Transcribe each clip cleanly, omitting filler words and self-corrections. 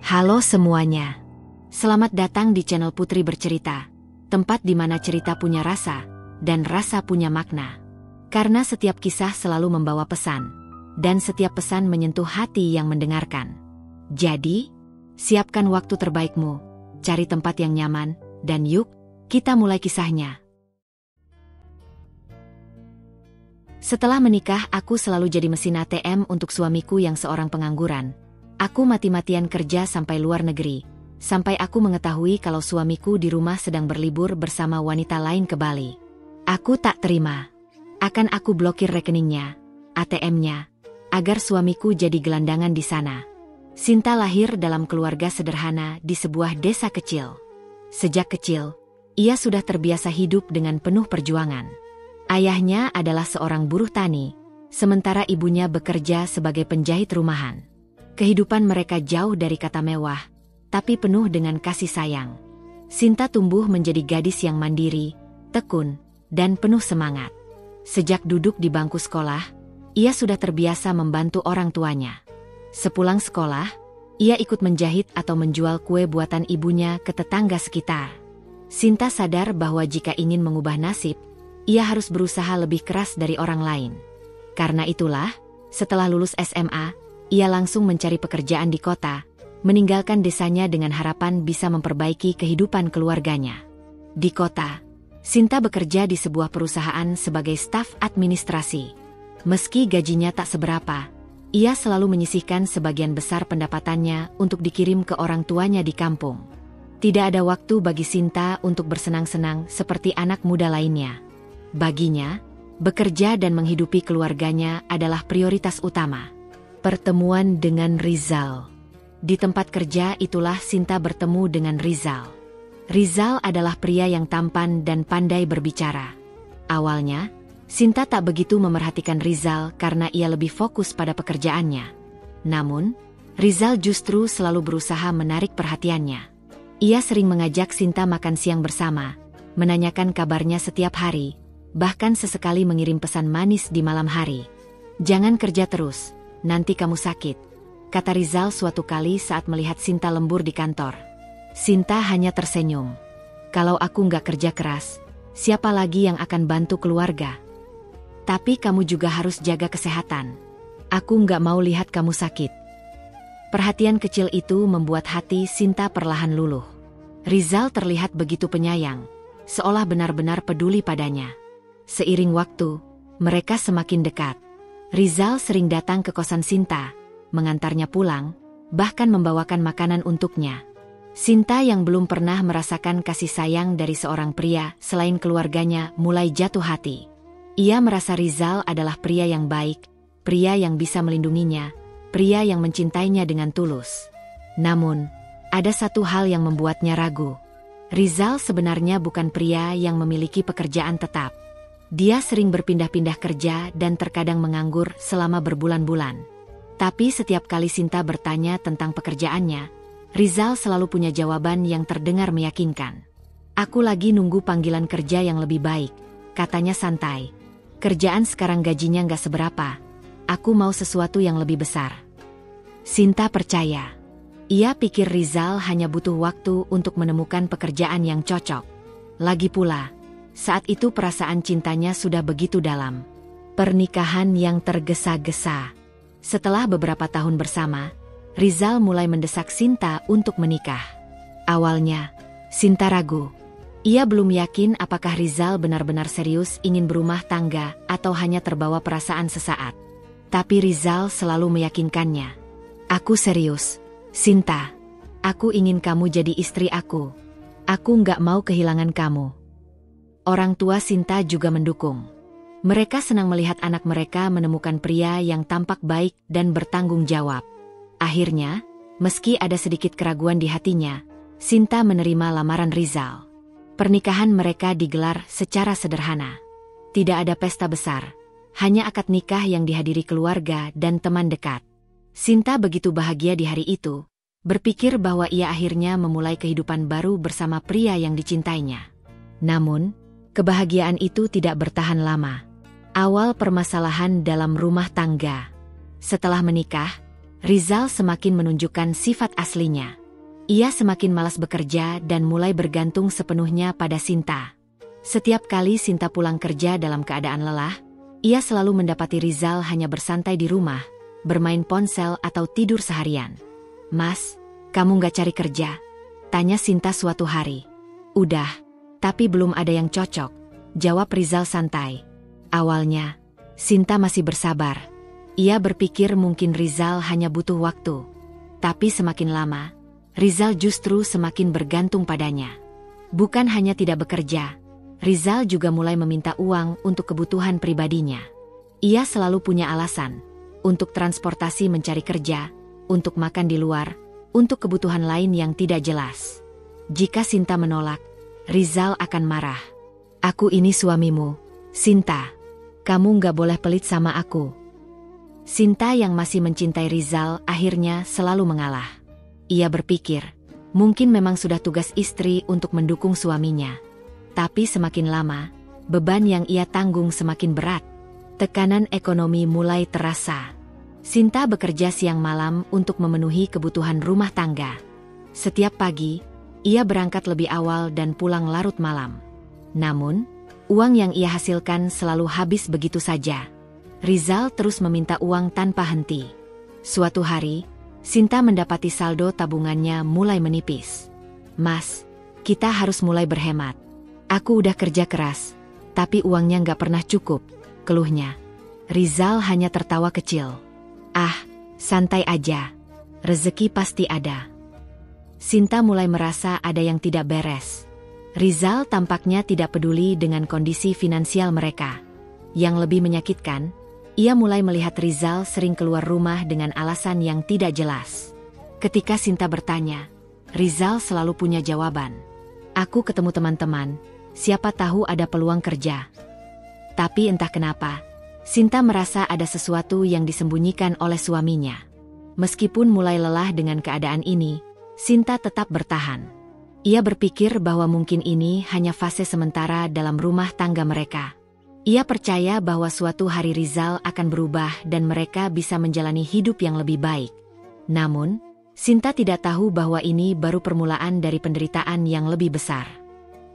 Halo semuanya. Selamat datang di channel Putri Bercerita, tempat di mana cerita punya rasa, dan rasa punya makna. Karena setiap kisah selalu membawa pesan, dan setiap pesan menyentuh hati yang mendengarkan. Jadi, siapkan waktu terbaikmu, cari tempat yang nyaman, dan yuk, kita mulai kisahnya. Setelah menikah, aku selalu jadi mesin ATM untuk suamiku yang seorang pengangguran. Aku mati-matian kerja sampai luar negeri, sampai aku mengetahui kalau suamiku di rumah sedang berlibur bersama wanita lain ke Bali. Aku tak terima. Akan aku blokir rekeningnya, ATM-nya, agar suamiku jadi gelandangan di sana. Sinta lahir dalam keluarga sederhana di sebuah desa kecil. Sejak kecil, ia sudah terbiasa hidup dengan penuh perjuangan. Ayahnya adalah seorang buruh tani, sementara ibunya bekerja sebagai penjahit rumahan. Kehidupan mereka jauh dari kata mewah, tapi penuh dengan kasih sayang. Sinta tumbuh menjadi gadis yang mandiri, tekun, dan penuh semangat. Sejak duduk di bangku sekolah, ia sudah terbiasa membantu orang tuanya. Sepulang sekolah, ia ikut menjahit atau menjual kue buatan ibunya ke tetangga sekitar. Sinta sadar bahwa jika ingin mengubah nasib, ia harus berusaha lebih keras dari orang lain. Karena itulah, setelah lulus SMA, ia langsung mencari pekerjaan di kota, meninggalkan desanya dengan harapan bisa memperbaiki kehidupan keluarganya. Di kota, Sinta bekerja di sebuah perusahaan sebagai staf administrasi. Meski gajinya tak seberapa, ia selalu menyisihkan sebagian besar pendapatannya untuk dikirim ke orang tuanya di kampung. Tidak ada waktu bagi Sinta untuk bersenang-senang seperti anak muda lainnya. Baginya, bekerja dan menghidupi keluarganya adalah prioritas utama. Pertemuan dengan Rizal. Di tempat kerja itulah Sinta bertemu dengan Rizal. Rizal adalah pria yang tampan dan pandai berbicara. Awalnya, Sinta tak begitu memerhatikan Rizal karena ia lebih fokus pada pekerjaannya. Namun, Rizal justru selalu berusaha menarik perhatiannya. Ia sering mengajak Sinta makan siang bersama, menanyakan kabarnya setiap hari, bahkan sesekali mengirim pesan manis di malam hari. "Jangan kerja terus, nanti kamu sakit," kata Rizal suatu kali saat melihat Sinta lembur di kantor. Sinta hanya tersenyum. "Kalau aku nggak kerja keras, siapa lagi yang akan bantu keluarga? Tapi kamu juga harus jaga kesehatan. Aku nggak mau lihat kamu sakit." Perhatian kecil itu membuat hati Sinta perlahan luluh. Rizal terlihat begitu penyayang, seolah benar-benar peduli padanya. Seiring waktu, mereka semakin dekat. Rizal sering datang ke kosan Sinta, mengantarnya pulang, bahkan membawakan makanan untuknya. Sinta yang belum pernah merasakan kasih sayang dari seorang pria selain keluarganya mulai jatuh hati. Ia merasa Rizal adalah pria yang baik, pria yang bisa melindunginya, pria yang mencintainya dengan tulus. Namun, ada satu hal yang membuatnya ragu. Rizal sebenarnya bukan pria yang memiliki pekerjaan tetap. Dia sering berpindah-pindah kerja dan terkadang menganggur selama berbulan-bulan. Tapi setiap kali Sinta bertanya tentang pekerjaannya, Rizal selalu punya jawaban yang terdengar meyakinkan. "Aku lagi nunggu panggilan kerja yang lebih baik," katanya santai. "Kerjaan sekarang gajinya nggak seberapa. Aku mau sesuatu yang lebih besar." Sinta percaya. Ia pikir Rizal hanya butuh waktu untuk menemukan pekerjaan yang cocok. Lagi pula, saat itu perasaan cintanya sudah begitu dalam. Pernikahan yang tergesa-gesa. Setelah beberapa tahun bersama, Rizal mulai mendesak Sinta untuk menikah. Awalnya, Sinta ragu. Ia belum yakin apakah Rizal benar-benar serius ingin berumah tangga atau hanya terbawa perasaan sesaat. Tapi Rizal selalu meyakinkannya. "Aku serius, Sinta. Aku ingin kamu jadi istri aku. Aku nggak mau kehilangan kamu." Orang tua Sinta juga mendukung. Mereka senang melihat anak mereka menemukan pria yang tampak baik dan bertanggung jawab. Akhirnya, meski ada sedikit keraguan di hatinya, Sinta menerima lamaran Rizal. Pernikahan mereka digelar secara sederhana. Tidak ada pesta besar, hanya akad nikah yang dihadiri keluarga dan teman dekat. Sinta begitu bahagia di hari itu, berpikir bahwa ia akhirnya memulai kehidupan baru bersama pria yang dicintainya. Namun, kebahagiaan itu tidak bertahan lama. Awal permasalahan dalam rumah tangga. Setelah menikah, Rizal semakin menunjukkan sifat aslinya. Ia semakin malas bekerja dan mulai bergantung sepenuhnya pada Sinta. Setiap kali Sinta pulang kerja dalam keadaan lelah, ia selalu mendapati Rizal hanya bersantai di rumah, bermain ponsel atau tidur seharian. "Mas, kamu nggak cari kerja?" tanya Sinta suatu hari. "Udah, tapi belum ada yang cocok," jawab Rizal santai. Awalnya, Sinta masih bersabar. Ia berpikir mungkin Rizal hanya butuh waktu. Tapi semakin lama, Rizal justru semakin bergantung padanya. Bukan hanya tidak bekerja, Rizal juga mulai meminta uang untuk kebutuhan pribadinya. Ia selalu punya alasan, untuk transportasi mencari kerja, untuk makan di luar, untuk kebutuhan lain yang tidak jelas. Jika Sinta menolak, Rizal akan marah. "Aku ini suamimu, Sinta. Kamu nggak boleh pelit sama aku." Sinta yang masih mencintai Rizal akhirnya selalu mengalah. Ia berpikir, mungkin memang sudah tugas istri untuk mendukung suaminya. Tapi semakin lama, beban yang ia tanggung semakin berat. Tekanan ekonomi mulai terasa. Sinta bekerja siang malam untuk memenuhi kebutuhan rumah tangga. Setiap pagi, ia berangkat lebih awal dan pulang larut malam. Namun, uang yang ia hasilkan selalu habis begitu saja. Rizal terus meminta uang tanpa henti. Suatu hari, Sinta mendapati saldo tabungannya mulai menipis. "Mas, kita harus mulai berhemat. Aku udah kerja keras, tapi uangnya nggak pernah cukup," keluhnya. Rizal hanya tertawa kecil. "Ah, santai aja. Rezeki pasti ada." Sinta mulai merasa ada yang tidak beres. Rizal tampaknya tidak peduli dengan kondisi finansial mereka. Yang lebih menyakitkan, ia mulai melihat Rizal sering keluar rumah dengan alasan yang tidak jelas. Ketika Sinta bertanya, Rizal selalu punya jawaban. "Aku ketemu teman-teman, siapa tahu ada peluang kerja." Tapi entah kenapa, Sinta merasa ada sesuatu yang disembunyikan oleh suaminya. Meskipun mulai lelah dengan keadaan ini, Sinta tetap bertahan. Ia berpikir bahwa mungkin ini hanya fase sementara dalam rumah tangga mereka. Ia percaya bahwa suatu hari Rizal akan berubah dan mereka bisa menjalani hidup yang lebih baik. Namun, Sinta tidak tahu bahwa ini baru permulaan dari penderitaan yang lebih besar.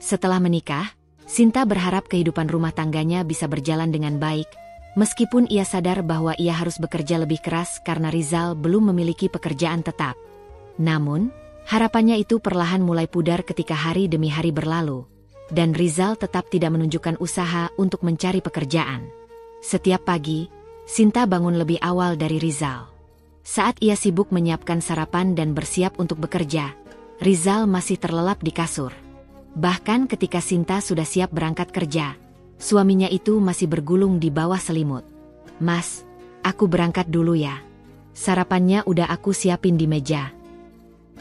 Setelah menikah, Sinta berharap kehidupan rumah tangganya bisa berjalan dengan baik, meskipun ia sadar bahwa ia harus bekerja lebih keras karena Rizal belum memiliki pekerjaan tetap. Namun, harapannya itu perlahan mulai pudar ketika hari demi hari berlalu, dan Rizal tetap tidak menunjukkan usaha untuk mencari pekerjaan. Setiap pagi, Sinta bangun lebih awal dari Rizal. Saat ia sibuk menyiapkan sarapan dan bersiap untuk bekerja, Rizal masih terlelap di kasur. Bahkan ketika Sinta sudah siap berangkat kerja, suaminya itu masih bergulung di bawah selimut. "Mas, aku berangkat dulu ya. Sarapannya udah aku siapin di meja."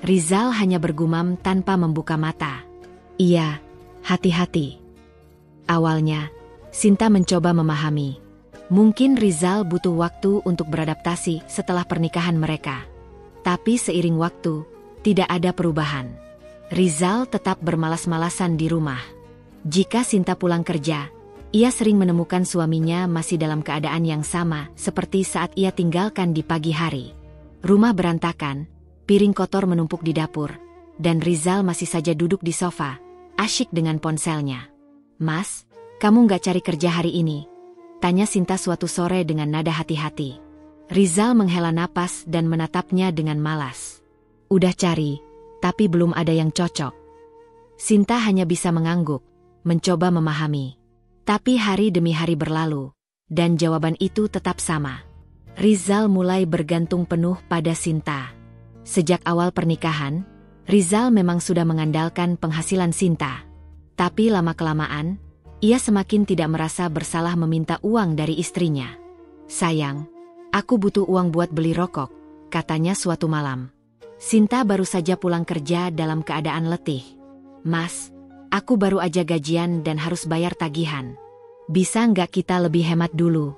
Rizal hanya bergumam tanpa membuka mata. "Iya, hati-hati." Awalnya, Sinta mencoba memahami. Mungkin Rizal butuh waktu untuk beradaptasi setelah pernikahan mereka. Tapi seiring waktu, tidak ada perubahan. Rizal tetap bermalas-malasan di rumah. Jika Sinta pulang kerja, ia sering menemukan suaminya masih dalam keadaan yang sama seperti saat ia tinggalkan di pagi hari. Rumah berantakan, piring kotor menumpuk di dapur, dan Rizal masih saja duduk di sofa, asyik dengan ponselnya. "Mas, kamu nggak cari kerja hari ini?" tanya Sinta suatu sore dengan nada hati-hati. Rizal menghela napas dan menatapnya dengan malas. "Udah cari, tapi belum ada yang cocok." Sinta hanya bisa mengangguk, mencoba memahami. Tapi hari demi hari berlalu, dan jawaban itu tetap sama. Rizal mulai bergantung penuh pada Sinta. Sejak awal pernikahan, Rizal memang sudah mengandalkan penghasilan Sinta. Tapi lama-kelamaan, ia semakin tidak merasa bersalah meminta uang dari istrinya. "Sayang, aku butuh uang buat beli rokok," katanya suatu malam. Sinta baru saja pulang kerja dalam keadaan letih. "Mas, aku baru aja gajian dan harus bayar tagihan. Bisa nggak kita lebih hemat dulu?"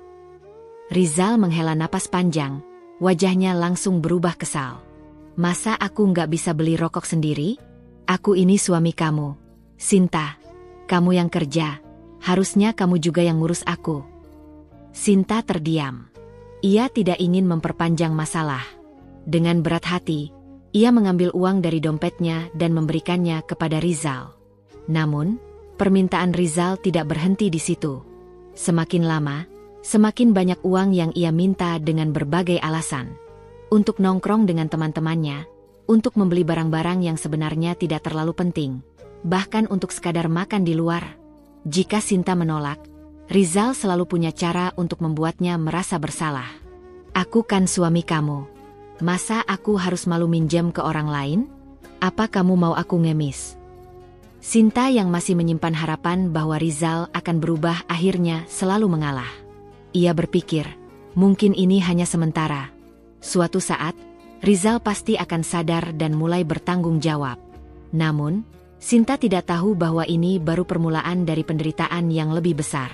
Rizal menghela napas panjang, wajahnya langsung berubah kesal. "Masa aku nggak bisa beli rokok sendiri? Aku ini suami kamu. Sinta, kamu yang kerja. Harusnya kamu juga yang ngurus aku." Sinta terdiam. Ia tidak ingin memperpanjang masalah. Dengan berat hati, ia mengambil uang dari dompetnya dan memberikannya kepada Rizal. Namun, permintaan Rizal tidak berhenti di situ. Semakin lama, semakin banyak uang yang ia minta dengan berbagai alasan. Untuk nongkrong dengan teman-temannya, untuk membeli barang-barang yang sebenarnya tidak terlalu penting, bahkan untuk sekadar makan di luar. Jika Sinta menolak, Rizal selalu punya cara untuk membuatnya merasa bersalah. Aku kan suami kamu. Masa aku harus malu minjam ke orang lain? Apa kamu mau aku ngemis? Sinta yang masih menyimpan harapan bahwa Rizal akan berubah akhirnya selalu mengalah. Ia berpikir, mungkin ini hanya sementara. Suatu saat, Rizal pasti akan sadar dan mulai bertanggung jawab. Namun, Sinta tidak tahu bahwa ini baru permulaan dari penderitaan yang lebih besar.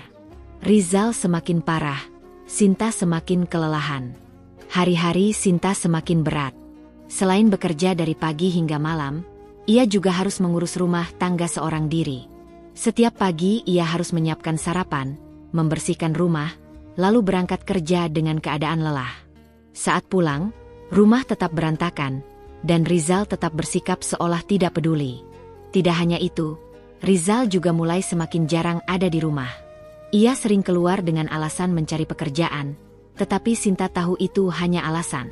Rizal semakin parah, Sinta semakin kelelahan. Hari-hari Sinta semakin berat. Selain bekerja dari pagi hingga malam, ia juga harus mengurus rumah tangga seorang diri. Setiap pagi ia harus menyiapkan sarapan, membersihkan rumah, lalu berangkat kerja dengan keadaan lelah. Saat pulang, rumah tetap berantakan, dan Rizal tetap bersikap seolah tidak peduli. Tidak hanya itu, Rizal juga mulai semakin jarang ada di rumah. Ia sering keluar dengan alasan mencari pekerjaan, tetapi Sinta tahu itu hanya alasan.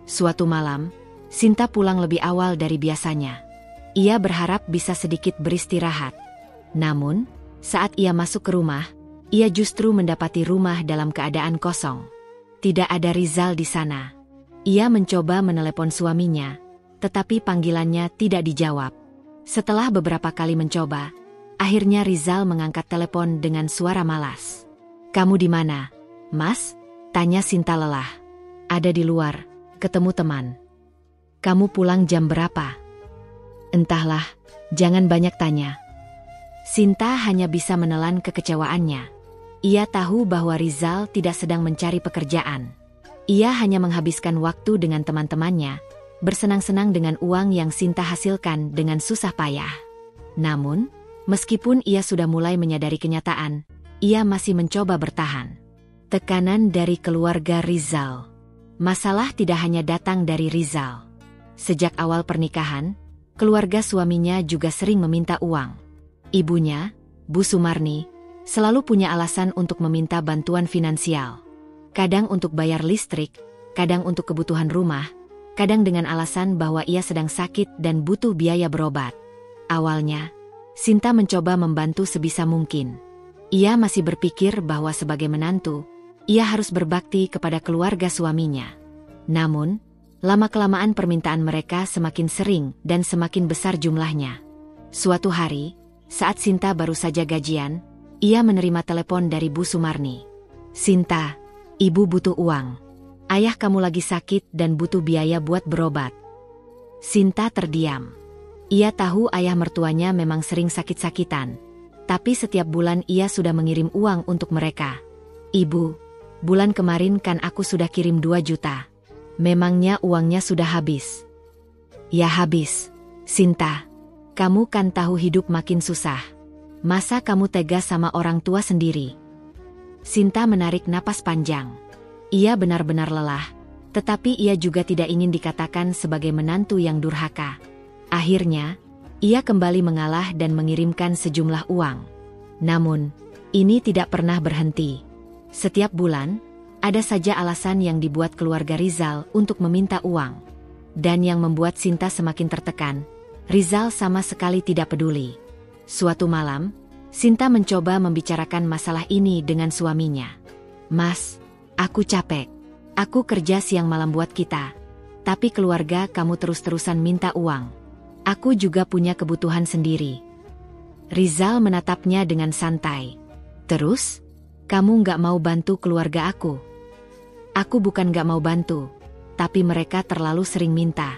Suatu malam, Sinta pulang lebih awal dari biasanya. Ia berharap bisa sedikit beristirahat. Namun, saat ia masuk ke rumah, ia justru mendapati rumah dalam keadaan kosong. Tidak ada Rizal di sana. Ia mencoba menelepon suaminya, tetapi panggilannya tidak dijawab. Setelah beberapa kali mencoba, akhirnya Rizal mengangkat telepon dengan suara malas. "Kamu di mana, Mas?" tanya Sinta lelah. "Ada di luar, ketemu teman." "Kamu pulang jam berapa?" "Entahlah, jangan banyak tanya." Sinta hanya bisa menelan kekecewaannya. Ia tahu bahwa Rizal tidak sedang mencari pekerjaan. Ia hanya menghabiskan waktu dengan teman-temannya, bersenang-senang dengan uang yang Sinta hasilkan dengan susah payah. Namun, meskipun ia sudah mulai menyadari kenyataan, ia masih mencoba bertahan. Tekanan dari keluarga Rizal. Masalah tidak hanya datang dari Rizal. Sejak awal pernikahan, keluarga suaminya juga sering meminta uang. Ibunya, Bu Sumarni, selalu punya alasan untuk meminta bantuan finansial. Kadang untuk bayar listrik, kadang untuk kebutuhan rumah, kadang dengan alasan bahwa ia sedang sakit dan butuh biaya berobat. Awalnya, Sinta mencoba membantu sebisa mungkin. Ia masih berpikir bahwa sebagai menantu, ia harus berbakti kepada keluarga suaminya. Namun, lama-kelamaan permintaan mereka semakin sering dan semakin besar jumlahnya. Suatu hari, saat Sinta baru saja gajian, ia menerima telepon dari Bu Sumarni. "Sinta, Ibu butuh uang. Ayah kamu lagi sakit dan butuh biaya buat berobat." Sinta terdiam. Ia tahu ayah mertuanya memang sering sakit-sakitan, tapi setiap bulan ia sudah mengirim uang untuk mereka. "Ibu, bulan kemarin kan aku sudah kirim 2 juta. Memangnya uangnya sudah habis?" "Ya habis, Sinta. Kamu kan tahu hidup makin susah. Masa kamu tega sama orang tua sendiri?" Sinta menarik napas panjang. Ia benar-benar lelah, tetapi ia juga tidak ingin dikatakan sebagai menantu yang durhaka. Akhirnya, ia kembali mengalah dan mengirimkan sejumlah uang. Namun, ini tidak pernah berhenti. Setiap bulan, ada saja alasan yang dibuat keluarga Rizal untuk meminta uang. Dan yang membuat Sinta semakin tertekan, Rizal sama sekali tidak peduli. Suatu malam, Sinta mencoba membicarakan masalah ini dengan suaminya. "Mas, aku capek. Aku kerja siang malam buat kita. Tapi keluarga kamu terus-terusan minta uang. Aku juga punya kebutuhan sendiri." Rizal menatapnya dengan santai. "Terus? Kamu nggak mau bantu keluarga aku?" "Aku bukan nggak mau bantu, tapi mereka terlalu sering minta.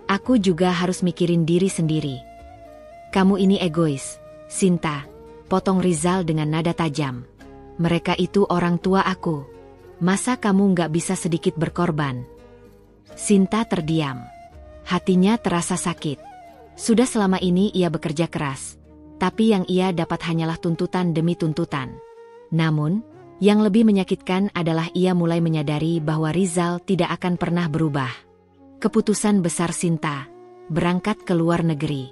Aku juga harus mikirin diri sendiri." "Kamu ini egois, Sinta," potong Rizal dengan nada tajam. "Mereka itu orang tua aku. Masa kamu nggak bisa sedikit berkorban?" Sinta terdiam. Hatinya terasa sakit. Sudah selama ini ia bekerja keras, tapi yang ia dapat hanyalah tuntutan demi tuntutan. Namun, yang lebih menyakitkan adalah ia mulai menyadari bahwa Rizal tidak akan pernah berubah. Keputusan besar Sinta, berangkat ke luar negeri.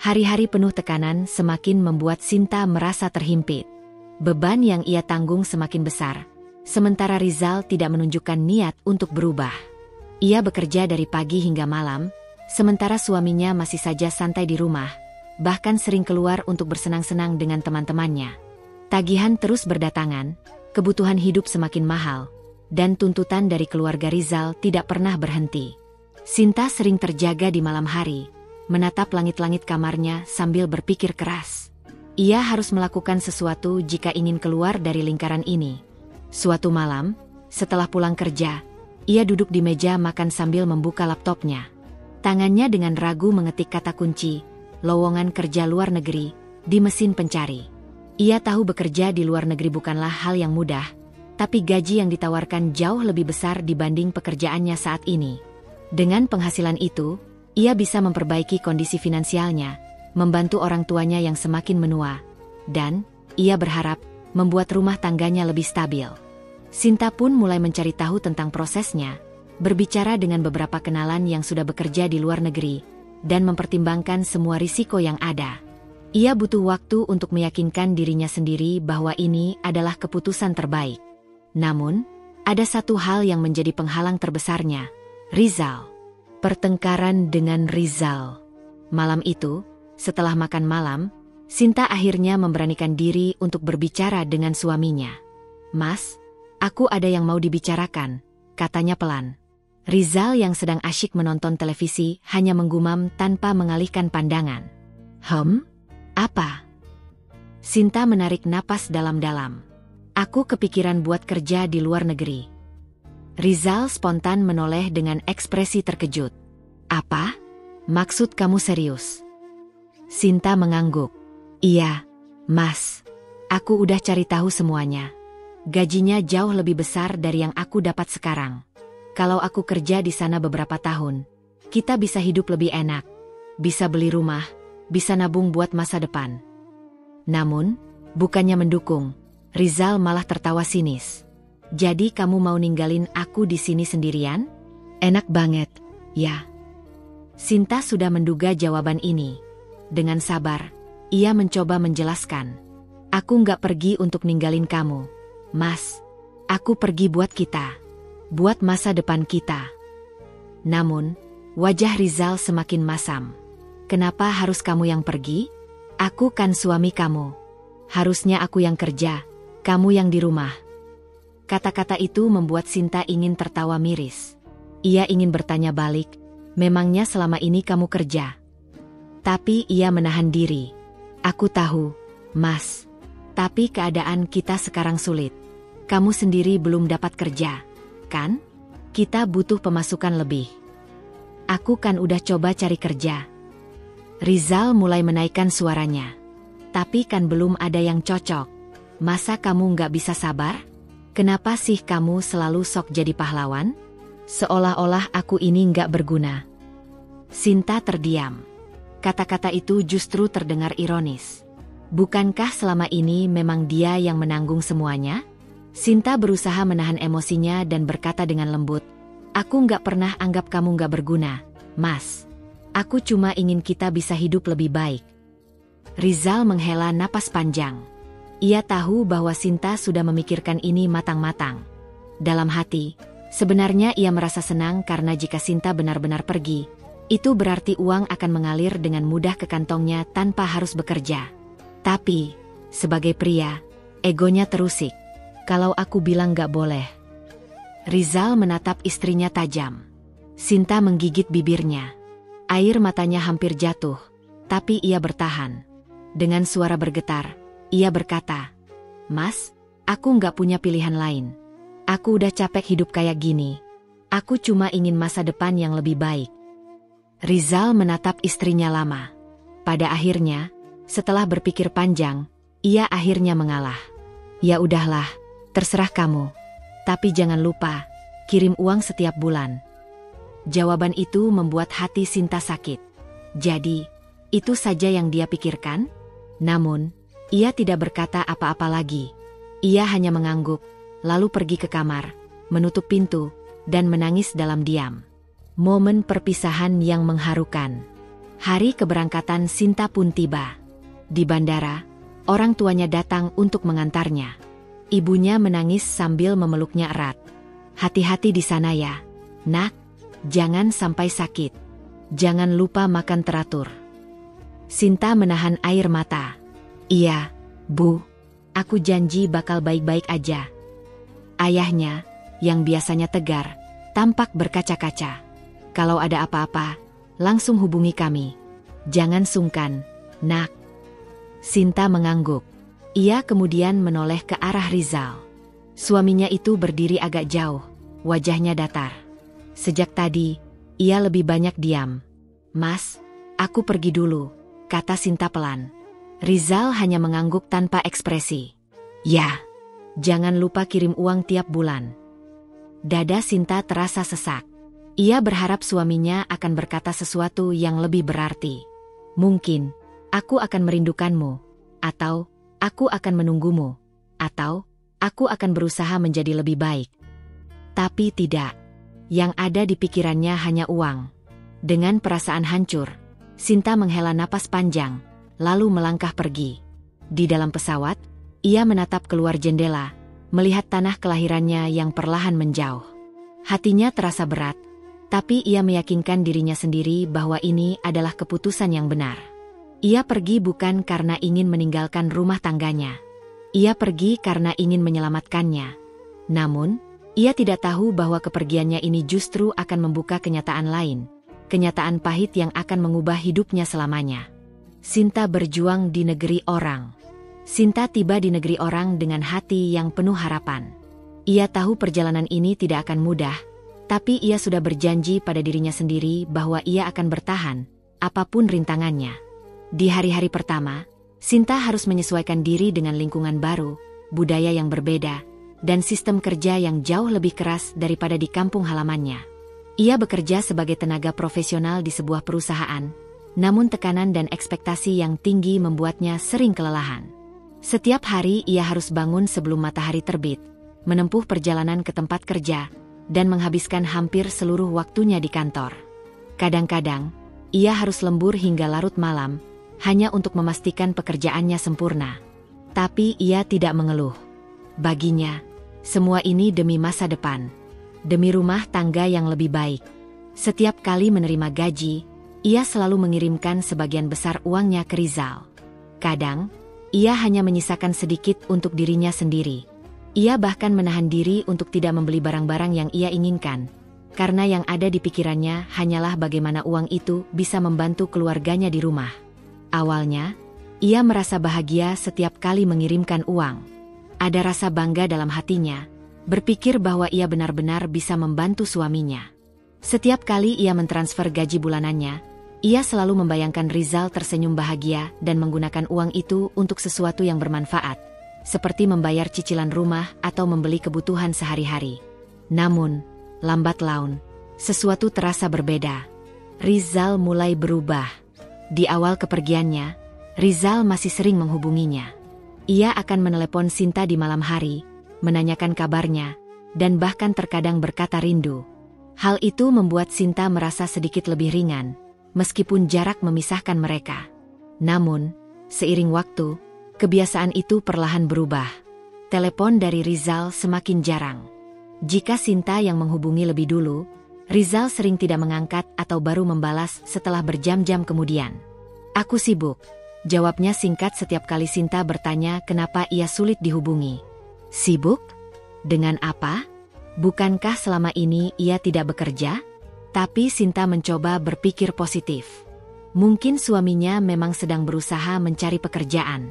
Hari-hari penuh tekanan semakin membuat Sinta merasa terhimpit. Beban yang ia tanggung semakin besar, sementara Rizal tidak menunjukkan niat untuk berubah. Ia bekerja dari pagi hingga malam, sementara suaminya masih saja santai di rumah, bahkan sering keluar untuk bersenang-senang dengan teman-temannya. Tagihan terus berdatangan, kebutuhan hidup semakin mahal, dan tuntutan dari keluarga Rizal tidak pernah berhenti. Sinta sering terjaga di malam hari, menatap langit-langit kamarnya sambil berpikir keras. Ia harus melakukan sesuatu jika ingin keluar dari lingkaran ini. Suatu malam, setelah pulang kerja, ia duduk di meja makan sambil membuka laptopnya. Tangannya dengan ragu mengetik kata kunci, lowongan kerja luar negeri, di mesin pencari. Ia tahu bekerja di luar negeri bukanlah hal yang mudah, tapi gaji yang ditawarkan jauh lebih besar dibanding pekerjaannya saat ini. Dengan penghasilan itu, ia bisa memperbaiki kondisi finansialnya, membantu orang tuanya yang semakin menua, dan ia berharap membuat rumah tangganya lebih stabil. Sinta pun mulai mencari tahu tentang prosesnya, berbicara dengan beberapa kenalan yang sudah bekerja di luar negeri, dan mempertimbangkan semua risiko yang ada. Ia butuh waktu untuk meyakinkan dirinya sendiri bahwa ini adalah keputusan terbaik. Namun, ada satu hal yang menjadi penghalang terbesarnya, Rizal. Pertengkaran dengan Rizal. Malam itu, setelah makan malam, Sinta akhirnya memberanikan diri untuk berbicara dengan suaminya. "Mas, aku ada yang mau dibicarakan," katanya pelan. Rizal yang sedang asyik menonton televisi hanya menggumam tanpa mengalihkan pandangan. Apa?" Sinta menarik napas dalam-dalam. "Aku kepikiran buat kerja di luar negeri." Rizal spontan menoleh dengan ekspresi terkejut. "Apa? Maksud kamu serius?" Sinta mengangguk. "Iya, Mas. Aku udah cari tahu semuanya. Gajinya jauh lebih besar dari yang aku dapat sekarang. Kalau aku kerja di sana beberapa tahun, kita bisa hidup lebih enak. Bisa beli rumah, bisa nabung buat masa depan." Namun, bukannya mendukung, Rizal malah tertawa sinis. "Jadi kamu mau ninggalin aku di sini sendirian? Enak banget, ya?" Sinta sudah menduga jawaban ini. Dengan sabar, ia mencoba menjelaskan. "Aku nggak pergi untuk ninggalin kamu, Mas. Aku pergi buat kita. Buat masa depan kita." Namun, wajah Rizal semakin masam. "Kenapa harus kamu yang pergi? Aku kan suami kamu. Harusnya aku yang kerja, kamu yang di rumah." Kata-kata itu membuat Sinta ingin tertawa miris. Ia ingin bertanya balik, "Memangnya selama ini kamu kerja?" Tapi ia menahan diri. "Aku tahu, Mas. Tapi keadaan kita sekarang sulit. Kamu sendiri belum dapat kerja, kan? Kita butuh pemasukan lebih. Aku kan udah coba cari kerja." Rizal mulai menaikkan suaranya. "Tapi kan belum ada yang cocok. Masa kamu nggak bisa sabar? Kenapa sih kamu selalu sok jadi pahlawan? Seolah-olah aku ini nggak berguna." Sinta terdiam. Kata-kata itu justru terdengar ironis. Bukankah selama ini memang dia yang menanggung semuanya? Sinta berusaha menahan emosinya dan berkata dengan lembut, "Aku nggak pernah anggap kamu nggak berguna, Mas. Aku cuma ingin kita bisa hidup lebih baik." Rizal menghela napas panjang. Ia tahu bahwa Sinta sudah memikirkan ini matang-matang. Dalam hati, sebenarnya ia merasa senang karena jika Sinta benar-benar pergi, itu berarti uang akan mengalir dengan mudah ke kantongnya tanpa harus bekerja. Tapi, sebagai pria, egonya terusik. "Kalau aku bilang gak boleh." Rizal menatap istrinya tajam. Sinta menggigit bibirnya. Air matanya hampir jatuh, tapi ia bertahan. Dengan suara bergetar, ia berkata, "Mas, aku nggak punya pilihan lain. Aku udah capek hidup kayak gini. Aku cuma ingin masa depan yang lebih baik." Rizal menatap istrinya lama. Pada akhirnya, setelah berpikir panjang, ia akhirnya mengalah. "Ya udahlah, terserah kamu. Tapi jangan lupa, kirim uang setiap bulan." Jawaban itu membuat hati Sinta sakit. Jadi, itu saja yang dia pikirkan? Namun, ia tidak berkata apa-apa lagi. Ia hanya mengangguk, lalu pergi ke kamar, menutup pintu, dan menangis dalam diam. Momen perpisahan yang mengharukan. Hari keberangkatan Sinta pun tiba. Di bandara, orang tuanya datang untuk mengantarnya. Ibunya menangis sambil memeluknya erat. "Hati-hati di sana ya, Nak. Jangan sampai sakit. Jangan lupa makan teratur." Sinta menahan air mata. "Iya, Bu. Aku janji bakal baik-baik aja." Ayahnya, yang biasanya tegar, tampak berkaca-kaca. "Kalau ada apa-apa, langsung hubungi kami. Jangan sungkan, Nak." Sinta mengangguk. Ia kemudian menoleh ke arah Rizal. Suaminya itu berdiri agak jauh, wajahnya datar. Sejak tadi, ia lebih banyak diam. "Mas, aku pergi dulu," kata Sinta pelan. Rizal hanya mengangguk tanpa ekspresi. "Ya, jangan lupa kirim uang tiap bulan." Dada Sinta terasa sesak. Ia berharap suaminya akan berkata sesuatu yang lebih berarti. Mungkin, "Aku akan merindukanmu," atau "Aku akan menunggumu," atau "Aku akan berusaha menjadi lebih baik." Tapi tidak. Yang ada di pikirannya hanya uang. Dengan perasaan hancur, Sinta menghela napas panjang, lalu melangkah pergi. Di dalam pesawat, ia menatap keluar jendela, melihat tanah kelahirannya yang perlahan menjauh. Hatinya terasa berat, tapi ia meyakinkan dirinya sendiri bahwa ini adalah keputusan yang benar. Ia pergi bukan karena ingin meninggalkan rumah tangganya. Ia pergi karena ingin menyelamatkannya. Namun, ia tidak tahu bahwa kepergiannya ini justru akan membuka kenyataan lain. Kenyataan pahit yang akan mengubah hidupnya selamanya. Sinta berjuang di negeri orang. Sinta tiba di negeri orang dengan hati yang penuh harapan. Ia tahu perjalanan ini tidak akan mudah, tapi ia sudah berjanji pada dirinya sendiri bahwa ia akan bertahan, apapun rintangannya. Di hari-hari pertama, Sinta harus menyesuaikan diri dengan lingkungan baru, budaya yang berbeda, dan sistem kerja yang jauh lebih keras daripada di kampung halamannya. Ia bekerja sebagai tenaga profesional di sebuah perusahaan, namun tekanan dan ekspektasi yang tinggi membuatnya sering kelelahan. Setiap hari ia harus bangun sebelum matahari terbit, menempuh perjalanan ke tempat kerja, dan menghabiskan hampir seluruh waktunya di kantor. Kadang-kadang, ia harus lembur hingga larut malam, hanya untuk memastikan pekerjaannya sempurna. Tapi ia tidak mengeluh. Baginya, semua ini demi masa depan. Demi rumah tangga yang lebih baik. Setiap kali menerima gaji, ia selalu mengirimkan sebagian besar uangnya ke Rizal. Kadang, ia hanya menyisakan sedikit untuk dirinya sendiri. Ia bahkan menahan diri untuk tidak membeli barang-barang yang ia inginkan, karena yang ada di pikirannya hanyalah bagaimana uang itu bisa membantu keluarganya di rumah. Awalnya, ia merasa bahagia setiap kali mengirimkan uang. Ada rasa bangga dalam hatinya, berpikir bahwa ia benar-benar bisa membantu suaminya. Setiap kali ia mentransfer gaji bulanannya, ia selalu membayangkan Rizal tersenyum bahagia dan menggunakan uang itu untuk sesuatu yang bermanfaat, seperti membayar cicilan rumah atau membeli kebutuhan sehari-hari. Namun, lambat laun, sesuatu terasa berbeda. Rizal mulai berubah. Di awal kepergiannya, Rizal masih sering menghubunginya. Ia akan menelepon Sinta di malam hari, menanyakan kabarnya, dan bahkan terkadang berkata rindu. Hal itu membuat Sinta merasa sedikit lebih ringan, meskipun jarak memisahkan mereka. Namun, seiring waktu, kebiasaan itu perlahan berubah. Telepon dari Rizal semakin jarang. Jika Sinta yang menghubungi lebih dulu, Rizal sering tidak mengangkat atau baru membalas setelah berjam-jam kemudian. "Aku sibuk," jawabnya singkat setiap kali Sinta bertanya kenapa ia sulit dihubungi. "Sibuk? Dengan apa? Bukankah selama ini ia tidak bekerja?" Tapi Sinta mencoba berpikir positif. Mungkin suaminya memang sedang berusaha mencari pekerjaan.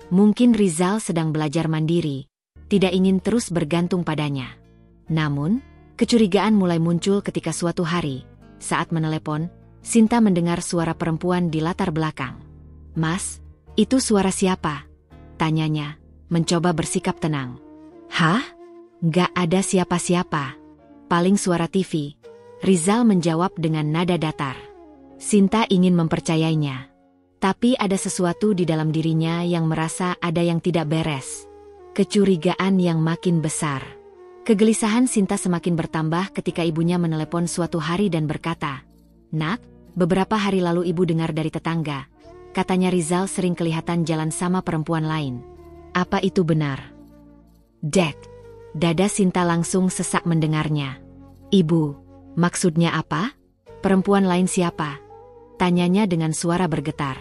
Mungkin Rizal sedang belajar mandiri, tidak ingin terus bergantung padanya. Namun, kecurigaan mulai muncul ketika suatu hari, saat menelepon, Sinta mendengar suara perempuan di latar belakang. "Mas, itu suara siapa?" tanyanya, mencoba bersikap tenang. "Hah? Gak ada siapa-siapa. Paling suara TV." Rizal menjawab dengan nada datar. Sinta ingin mempercayainya. Tapi ada sesuatu di dalam dirinya yang merasa ada yang tidak beres. Kecurigaan yang makin besar. Kegelisahan Sinta semakin bertambah ketika ibunya menelepon suatu hari dan berkata, "Nak, beberapa hari lalu ibu dengar dari tetangga. Katanya Rizal sering kelihatan jalan sama perempuan lain. Apa itu benar?" Dek, dada Sinta langsung sesak mendengarnya. "Ibu, maksudnya apa? Perempuan lain siapa?" Tanyanya dengan suara bergetar.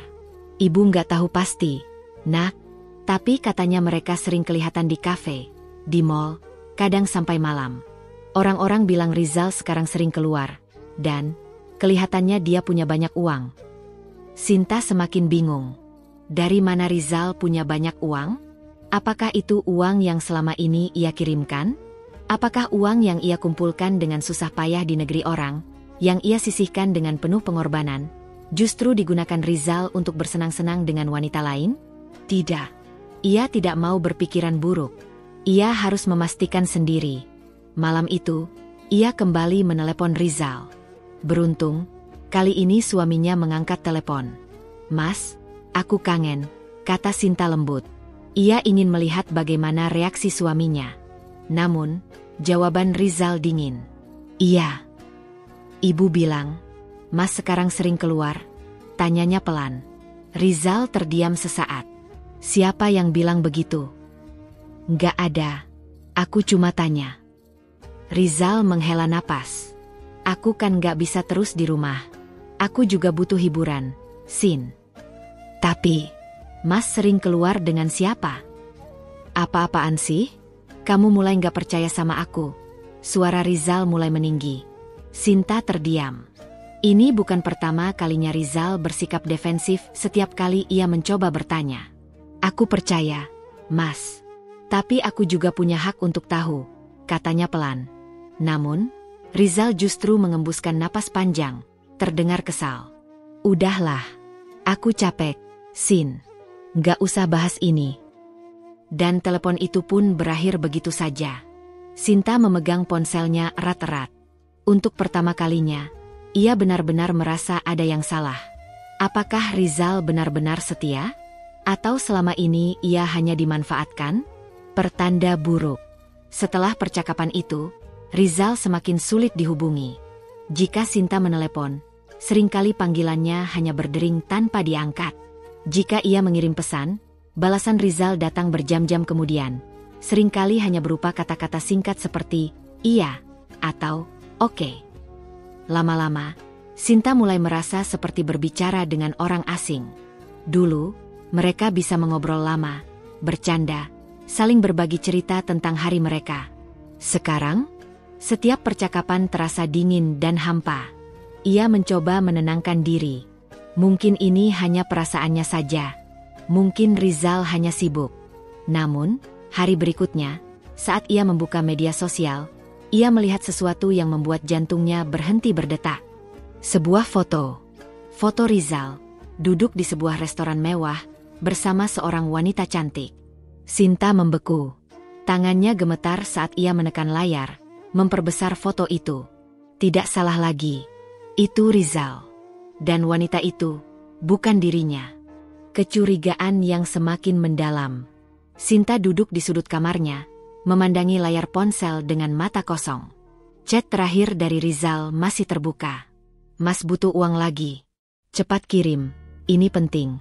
"Ibu nggak tahu pasti, Nak. Tapi katanya mereka sering kelihatan di kafe, di mall, kadang sampai malam. Orang-orang bilang Rizal sekarang sering keluar, dan kelihatannya dia punya banyak uang." Sinta semakin bingung. Dari mana Rizal punya banyak uang? Apakah itu uang yang selama ini ia kirimkan? Apakah uang yang ia kumpulkan dengan susah payah di negeri orang, yang ia sisihkan dengan penuh pengorbanan, justru digunakan Rizal untuk bersenang-senang dengan wanita lain? Tidak. Ia tidak mau berpikiran buruk. Ia harus memastikan sendiri. Malam itu, ia kembali menelepon Rizal. Beruntung, kali ini suaminya mengangkat telepon. "Mas, aku kangen," kata Sinta lembut. Ia ingin melihat bagaimana reaksi suaminya. Namun, jawaban Rizal dingin. "Iya." Ibu bilang, "Mas sekarang sering keluar?" tanyanya pelan. Rizal terdiam sesaat. "Siapa yang bilang begitu?" "Nggak ada. Aku cuma tanya." Rizal menghela napas. "Aku kan nggak bisa terus di rumah. Aku juga butuh hiburan, Sin." "Tapi, Mas sering keluar dengan siapa?" "Apa-apaan sih? Kamu mulai nggak percaya sama aku." Suara Rizal mulai meninggi. Sinta terdiam. Ini bukan pertama kalinya Rizal bersikap defensif setiap kali ia mencoba bertanya. "Aku percaya, Mas. Tapi aku juga punya hak untuk tahu," katanya pelan. Namun, Rizal justru mengembuskan napas panjang, terdengar kesal. "Udahlah. Aku capek, Sin. Nggak usah bahas ini." Dan telepon itu pun berakhir begitu saja. Sinta memegang ponselnya erat-erat. Untuk pertama kalinya, ia benar-benar merasa ada yang salah. Apakah Rizal benar-benar setia? Atau selama ini ia hanya dimanfaatkan? Pertanda buruk. Setelah percakapan itu, Rizal semakin sulit dihubungi. Jika Sinta menelepon, seringkali panggilannya hanya berdering tanpa diangkat. Jika ia mengirim pesan, balasan Rizal datang berjam-jam kemudian. Seringkali hanya berupa kata-kata singkat seperti, "Iya," atau "Oke." Lama-lama, Sinta mulai merasa seperti berbicara dengan orang asing. Dulu, mereka bisa mengobrol lama, bercanda, saling berbagi cerita tentang hari mereka. Sekarang, setiap percakapan terasa dingin dan hampa. Ia mencoba menenangkan diri. Mungkin ini hanya perasaannya saja. Mungkin Rizal hanya sibuk. Namun, hari berikutnya, saat ia membuka media sosial, ia melihat sesuatu yang membuat jantungnya berhenti berdetak. Sebuah foto. Foto Rizal, duduk di sebuah restoran mewah, bersama seorang wanita cantik. Sinta membeku. Tangannya gemetar saat ia menekan layar, memperbesar foto itu. Tidak salah lagi. Itu Rizal. Dan wanita itu, bukan dirinya. Kecurigaan yang semakin mendalam. Sinta duduk di sudut kamarnya, memandangi layar ponsel dengan mata kosong. Chat terakhir dari Rizal masih terbuka. "Mas butuh uang lagi. Cepat kirim, ini penting."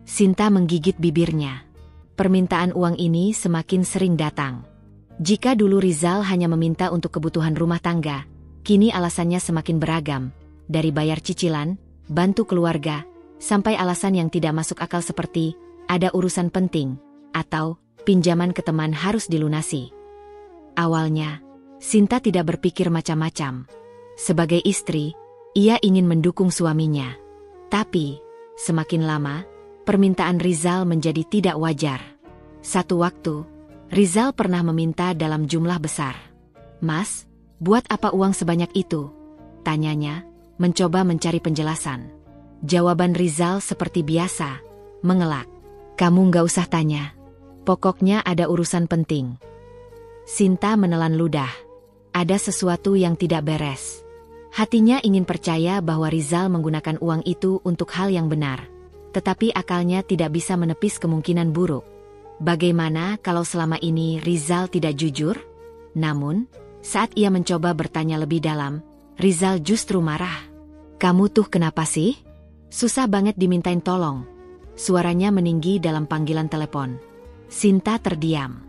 Sinta menggigit bibirnya. Permintaan uang ini semakin sering datang. Jika dulu Rizal hanya meminta untuk kebutuhan rumah tangga, kini alasannya semakin beragam. Dari bayar cicilan, bantu keluarga, sampai alasan yang tidak masuk akal seperti ada urusan penting, atau pinjaman ke teman harus dilunasi. Awalnya, Sinta tidak berpikir macam-macam. Sebagai istri, ia ingin mendukung suaminya. Tapi, semakin lama, permintaan Rizal menjadi tidak wajar. Satu waktu, Rizal pernah meminta dalam jumlah besar. "Mas, buat apa uang sebanyak itu?" tanyanya, mencoba mencari penjelasan. Jawaban Rizal seperti biasa, mengelak. "Kamu nggak usah tanya. Pokoknya ada urusan penting." Sinta menelan ludah. Ada sesuatu yang tidak beres. Hatinya ingin percaya bahwa Rizal menggunakan uang itu untuk hal yang benar. Tetapi akalnya tidak bisa menepis kemungkinan buruk. Bagaimana kalau selama ini Rizal tidak jujur? Namun, saat ia mencoba bertanya lebih dalam, Rizal justru marah. "Kamu tuh kenapa sih? Susah banget dimintain tolong." Suaranya meninggi dalam panggilan telepon. Sinta terdiam.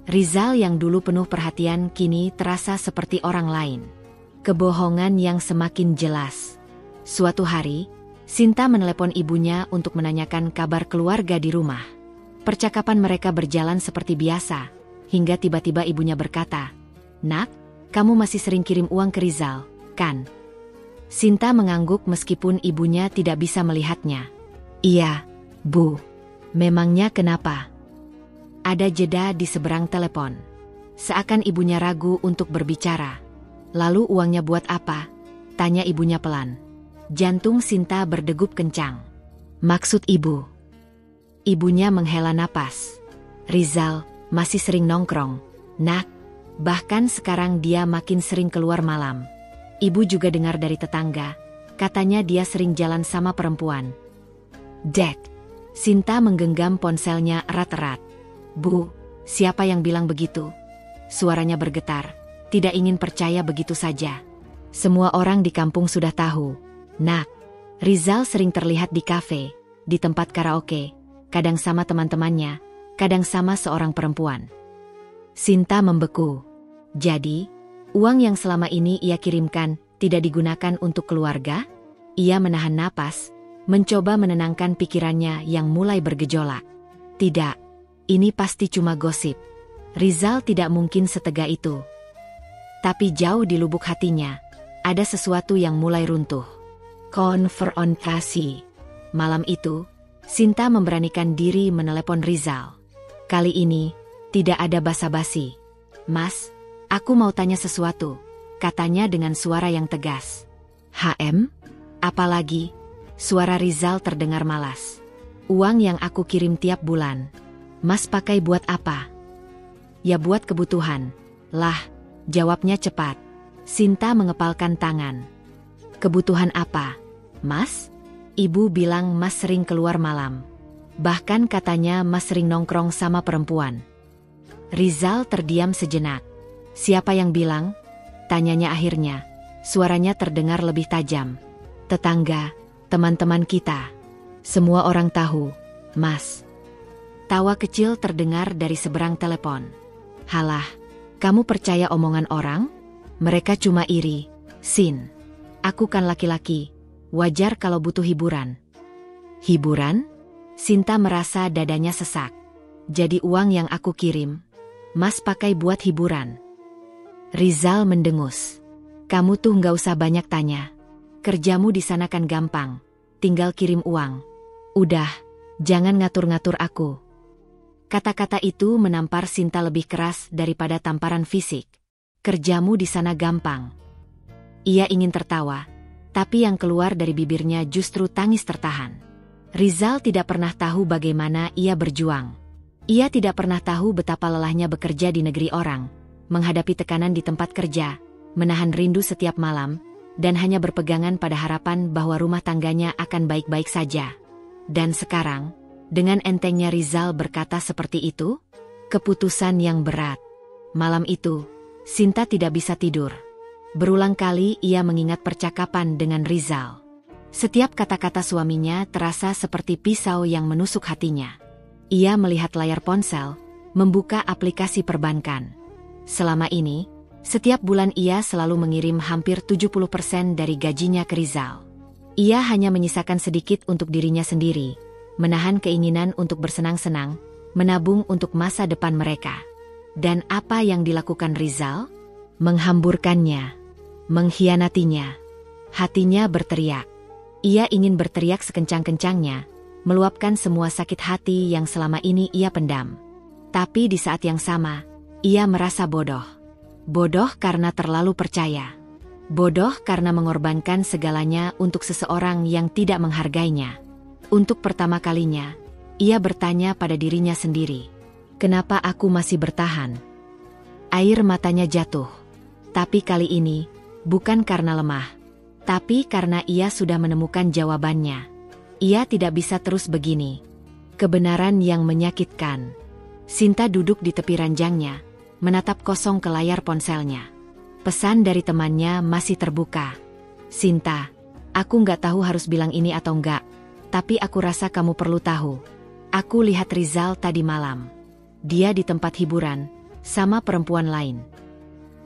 Rizal yang dulu penuh perhatian kini terasa seperti orang lain. Kebohongan yang semakin jelas. Suatu hari, Sinta menelepon ibunya untuk menanyakan kabar keluarga di rumah. Percakapan mereka berjalan seperti biasa, hingga tiba-tiba ibunya berkata, "Nak, kamu masih sering kirim uang ke Rizal, kan?" Sinta mengangguk meskipun ibunya tidak bisa melihatnya. "Iya, Bu. Memangnya kenapa?" Ada jeda di seberang telepon. Seakan ibunya ragu untuk berbicara. "Lalu uangnya buat apa?" tanya ibunya pelan. Jantung Sinta berdegup kencang. "Maksud ibu?" Ibunya menghela napas. "Rizal masih sering nongkrong, Nak. Bahkan sekarang dia makin sering keluar malam. Ibu juga dengar dari tetangga, katanya dia sering jalan sama perempuan." "Dek." Sinta menggenggam ponselnya erat-erat. "Bu, siapa yang bilang begitu?" Suaranya bergetar, tidak ingin percaya begitu saja. "Semua orang di kampung sudah tahu, Nak. Rizal sering terlihat di kafe, di tempat karaoke, kadang sama teman-temannya, kadang sama seorang perempuan." Sinta membeku. Jadi, uang yang selama ini ia kirimkan tidak digunakan untuk keluarga? Ia menahan napas, mencoba menenangkan pikirannya yang mulai bergejolak. Tidak, ini pasti cuma gosip. Rizal tidak mungkin setega itu. Tapi jauh di lubuk hatinya, ada sesuatu yang mulai runtuh. Konfrontasi. Malam itu, Sinta memberanikan diri menelepon Rizal. Kali ini, tidak ada basa-basi. "Mas, aku mau tanya sesuatu," katanya dengan suara yang tegas. "HM? Apalagi?" Suara Rizal terdengar malas. "Uang yang aku kirim tiap bulan, Mas pakai buat apa?" "Ya buat kebutuhan." "Lah," jawabnya cepat. Sinta mengepalkan tangan. "Kebutuhan apa, Mas?" "Ibu bilang Mas sering keluar malam. Bahkan katanya Mas sering nongkrong sama perempuan." Rizal terdiam sejenak. "Siapa yang bilang?" tanyanya akhirnya. Suaranya terdengar lebih tajam. "Tetangga, teman-teman kita. Semua orang tahu, Mas." Tawa kecil terdengar dari seberang telepon. "Halah, kamu percaya omongan orang? Mereka cuma iri, Sin. Aku kan laki-laki, wajar kalau butuh hiburan." "Hiburan?" Sinta merasa dadanya sesak. "Jadi uang yang aku kirim, Mas pakai buat hiburan?" Rizal mendengus. "Kamu tuh nggak usah banyak tanya. Kerjamu di sana kan gampang, tinggal kirim uang. Udah, jangan ngatur-ngatur aku." Kata-kata itu menampar Sinta lebih keras daripada tamparan fisik. "Kerjamu di sana gampang." Ia ingin tertawa, tapi yang keluar dari bibirnya justru tangis tertahan. Rizal tidak pernah tahu bagaimana ia berjuang. Ia tidak pernah tahu betapa lelahnya bekerja di negeri orang, menghadapi tekanan di tempat kerja, menahan rindu setiap malam, dan hanya berpegangan pada harapan bahwa rumah tangganya akan baik-baik saja. Dan sekarang, dengan entengnya Rizal berkata seperti itu, keputusan yang berat. Malam itu, Sinta tidak bisa tidur. Berulang kali ia mengingat percakapan dengan Rizal. Setiap kata-kata suaminya terasa seperti pisau yang menusuk hatinya. Ia melihat layar ponsel, membuka aplikasi perbankan. Selama ini, setiap bulan ia selalu mengirim hampir 70% dari gajinya ke Rizal. Ia hanya menyisakan sedikit untuk dirinya sendiri, menahan keinginan untuk bersenang-senang, menabung untuk masa depan mereka. Dan apa yang dilakukan Rizal? Menghamburkannya, mengkhianatinya. Hatinya berteriak. Ia ingin berteriak sekencang-kencangnya, meluapkan semua sakit hati yang selama ini ia pendam. Tapi di saat yang sama, ia merasa bodoh. Bodoh karena terlalu percaya. Bodoh karena mengorbankan segalanya untuk seseorang yang tidak menghargainya. Untuk pertama kalinya, ia bertanya pada dirinya sendiri, "Kenapa aku masih bertahan?" Air matanya jatuh. Tapi kali ini, bukan karena lemah, tapi karena ia sudah menemukan jawabannya. Ia tidak bisa terus begini. Kebenaran yang menyakitkan. Sinta duduk di tepi ranjangnya, menatap kosong ke layar ponselnya. Pesan dari temannya masih terbuka. Sinta, aku nggak tahu harus bilang ini atau enggak, tapi aku rasa kamu perlu tahu. Aku lihat Rizal tadi malam. Dia di tempat hiburan, sama perempuan lain.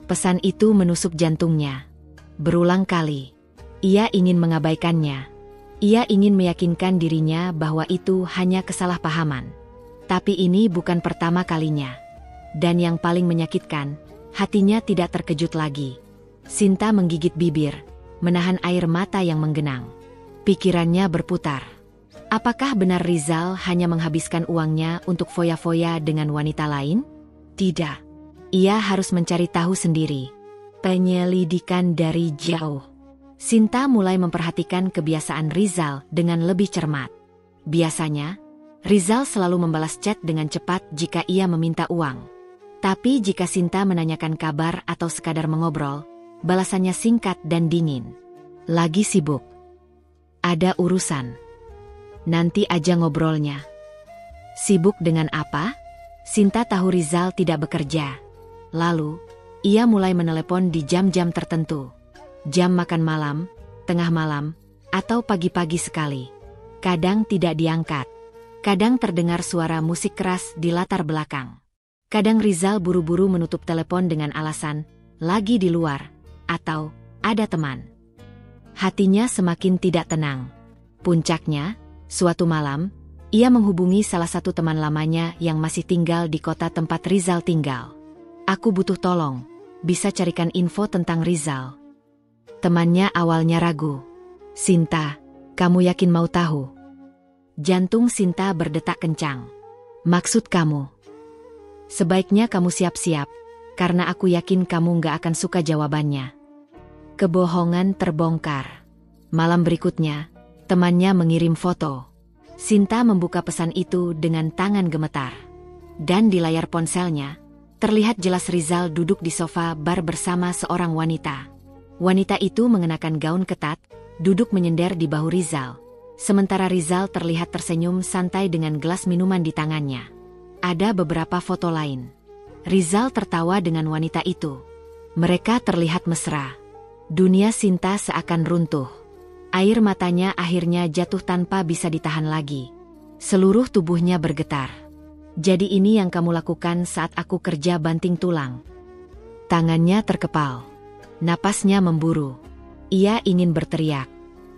Pesan itu menusuk jantungnya. Berulang kali, ia ingin mengabaikannya. Ia ingin meyakinkan dirinya bahwa itu hanya kesalahpahaman. Tapi ini bukan pertama kalinya. Dan yang paling menyakitkan, hatinya tidak terkejut lagi. Sinta menggigit bibir, menahan air mata yang menggenang. Pikirannya berputar. Apakah benar Rizal hanya menghabiskan uangnya untuk foya-foya dengan wanita lain? Tidak. Ia harus mencari tahu sendiri. Penyelidikan dari jauh. Sinta mulai memperhatikan kebiasaan Rizal dengan lebih cermat. Biasanya, Rizal selalu membalas chat dengan cepat jika ia meminta uang. Tapi jika Sinta menanyakan kabar atau sekadar mengobrol, balasannya singkat dan dingin. Lagi sibuk. Ada urusan. Nanti aja ngobrolnya. Sibuk dengan apa? Sinta tahu Rizal tidak bekerja. Lalu, ia mulai menelepon di jam-jam tertentu. Jam makan malam, tengah malam, atau pagi-pagi sekali. Kadang tidak diangkat. Kadang terdengar suara musik keras di latar belakang. Kadang Rizal buru-buru menutup telepon dengan alasan, lagi di luar, atau ada teman. Hatinya semakin tidak tenang. Puncaknya, suatu malam, ia menghubungi salah satu teman lamanya yang masih tinggal di kota tempat Rizal tinggal. Aku butuh tolong, bisa carikan info tentang Rizal. Temannya awalnya ragu. Sinta, kamu yakin mau tahu? Jantung Sinta berdetak kencang. Maksud kamu? Sebaiknya kamu siap-siap, karena aku yakin kamu gak akan suka jawabannya. Kebohongan terbongkar. Malam berikutnya, temannya mengirim foto. Sinta membuka pesan itu dengan tangan gemetar. Dan di layar ponselnya, terlihat jelas Rizal duduk di sofa bar bersama seorang wanita. Wanita itu mengenakan gaun ketat, duduk menyender di bahu Rizal. Sementara Rizal terlihat tersenyum santai dengan gelas minuman di tangannya. Ada beberapa foto lain. Rizal tertawa dengan wanita itu. Mereka terlihat mesra. Dunia Sinta seakan runtuh. Air matanya akhirnya jatuh tanpa bisa ditahan lagi. Seluruh tubuhnya bergetar. Jadi ini yang kamu lakukan saat aku kerja banting tulang. Tangannya terkepal. Napasnya memburu. Ia ingin berteriak.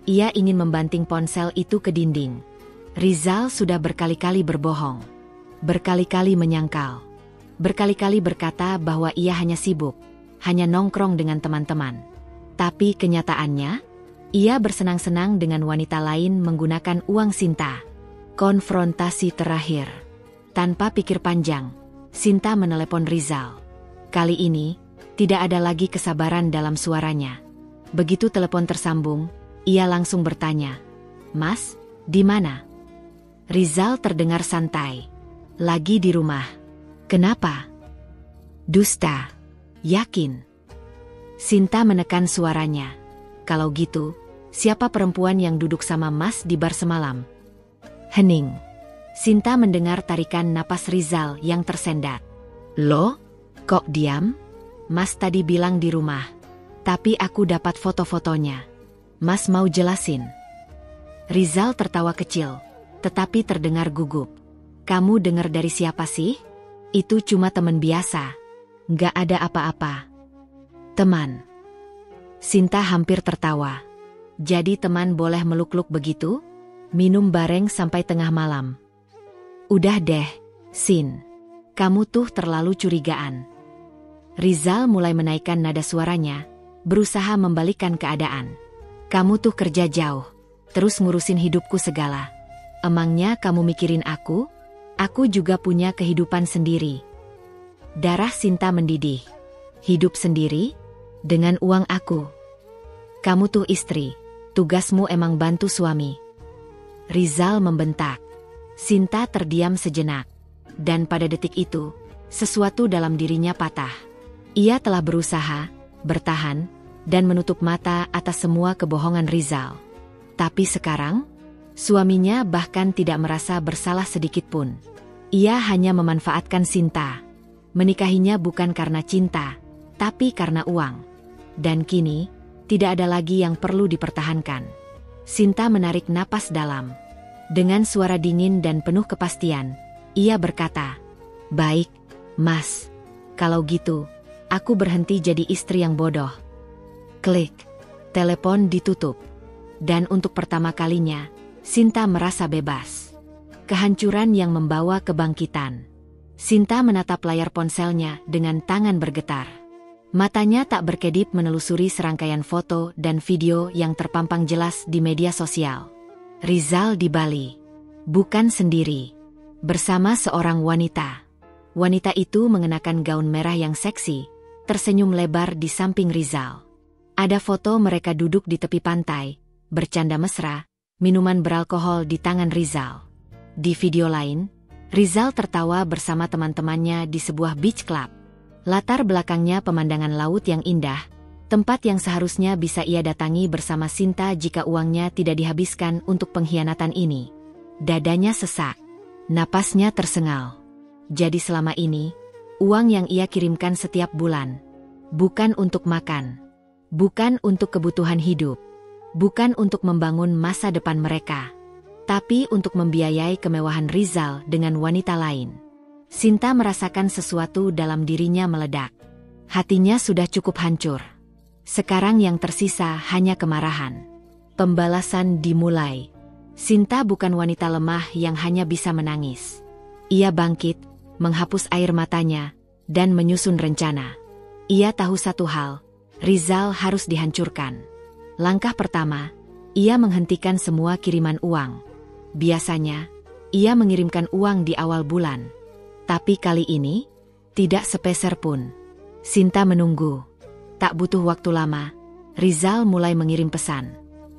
Ia ingin membanting ponsel itu ke dinding. Rizal sudah berkali-kali berbohong. Berkali-kali menyangkal. Berkali-kali berkata bahwa ia hanya sibuk. Hanya nongkrong dengan teman-teman. Tapi kenyataannya, ia bersenang-senang dengan wanita lain menggunakan uang Sinta. Konfrontasi terakhir. Tanpa pikir panjang, Sinta menelepon Rizal. Kali ini, tidak ada lagi kesabaran dalam suaranya. Begitu telepon tersambung, ia langsung bertanya, "Mas, di mana?" Rizal terdengar santai. "Lagi di rumah." "Kenapa?" "Dusta." "Yakin?" Sinta menekan suaranya. "Kalau gitu, siapa perempuan yang duduk sama Mas di bar semalam?" Hening. Sinta mendengar tarikan napas Rizal yang tersendat. "Loh, kok diam? Mas tadi bilang di rumah. Tapi aku dapat foto-fotonya. Mas mau jelasin?" Rizal tertawa kecil, tetapi terdengar gugup. "Kamu dengar dari siapa sih?" "Itu cuma teman biasa. Nggak ada apa-apa." "Teman?" Sinta hampir tertawa. "Jadi teman boleh meluk-luk begitu? Minum bareng sampai tengah malam?" "Udah deh, Sin. Kamu tuh terlalu curigaan." Rizal mulai menaikkan nada suaranya, berusaha membalikkan keadaan. "Kamu tuh kerja jauh, terus ngurusin hidupku segala. Emangnya kamu mikirin aku? Aku juga punya kehidupan sendiri." Darah Sinta mendidih. "Hidup sendiri? Dengan uang aku? Kamu tuh istri, tugasmu emang bantu suami." Rizal membentak. Sinta terdiam sejenak. Dan pada detik itu, sesuatu dalam dirinya patah. Ia telah berusaha, bertahan, dan menutup mata atas semua kebohongan Rizal. Tapi sekarang, suaminya bahkan tidak merasa bersalah sedikit pun. Ia hanya memanfaatkan Sinta. Menikahinya bukan karena cinta, tapi karena uang. Dan kini, tidak ada lagi yang perlu dipertahankan. Sinta menarik napas dalam. Dengan suara dingin dan penuh kepastian, ia berkata, "Baik, Mas. Kalau gitu, aku berhenti jadi istri yang bodoh." Klik. Telepon ditutup. Dan untuk pertama kalinya, Sinta merasa bebas. Kehancuran yang membawa kebangkitan. Sinta menatap layar ponselnya dengan tangan bergetar. Matanya tak berkedip menelusuri serangkaian foto dan video yang terpampang jelas di media sosial. Rizal di Bali. Bukan sendiri. Bersama seorang wanita. Wanita itu mengenakan gaun merah yang seksi, tersenyum lebar di samping Rizal. Ada foto mereka duduk di tepi pantai, bercanda mesra, minuman beralkohol di tangan Rizal. Di video lain, Rizal tertawa bersama teman-temannya di sebuah beach club. Latar belakangnya pemandangan laut yang indah, tempat yang seharusnya bisa ia datangi bersama Sinta jika uangnya tidak dihabiskan untuk pengkhianatan ini. Dadanya sesak, napasnya tersengal. Jadi selama ini, uang yang ia kirimkan setiap bulan, bukan untuk makan, bukan untuk kebutuhan hidup, bukan untuk membangun masa depan mereka, tapi untuk membiayai kemewahan Rizal dengan wanita lain. Sinta merasakan sesuatu dalam dirinya meledak. Hatinya sudah cukup hancur. Sekarang yang tersisa hanya kemarahan. Pembalasan dimulai. Sinta bukan wanita lemah yang hanya bisa menangis. Ia bangkit, menghapus air matanya, dan menyusun rencana. Ia tahu satu hal, Rizal harus dihancurkan. Langkah pertama, ia menghentikan semua kiriman uang. Biasanya, ia mengirimkan uang di awal bulan. Tapi kali ini, tidak sepeser pun. Sinta menunggu. Tak butuh waktu lama, Rizal mulai mengirim pesan.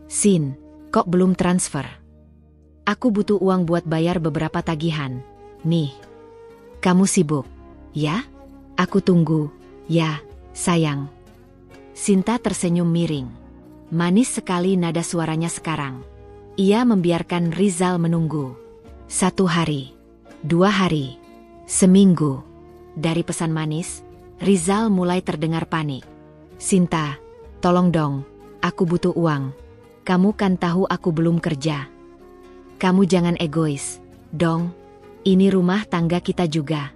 "Sin, kok belum transfer? Aku butuh uang buat bayar beberapa tagihan. Nih. Kamu sibuk? Ya? Aku tunggu. Ya, sayang." Sinta tersenyum miring. Manis sekali nada suaranya sekarang. Ia membiarkan Rizal menunggu. 1 hari, 2 hari, seminggu. Dari pesan manis, Rizal mulai terdengar panik. "Sinta, tolong dong, aku butuh uang. Kamu kan tahu aku belum kerja. Kamu jangan egois, dong. Ini rumah tangga kita juga."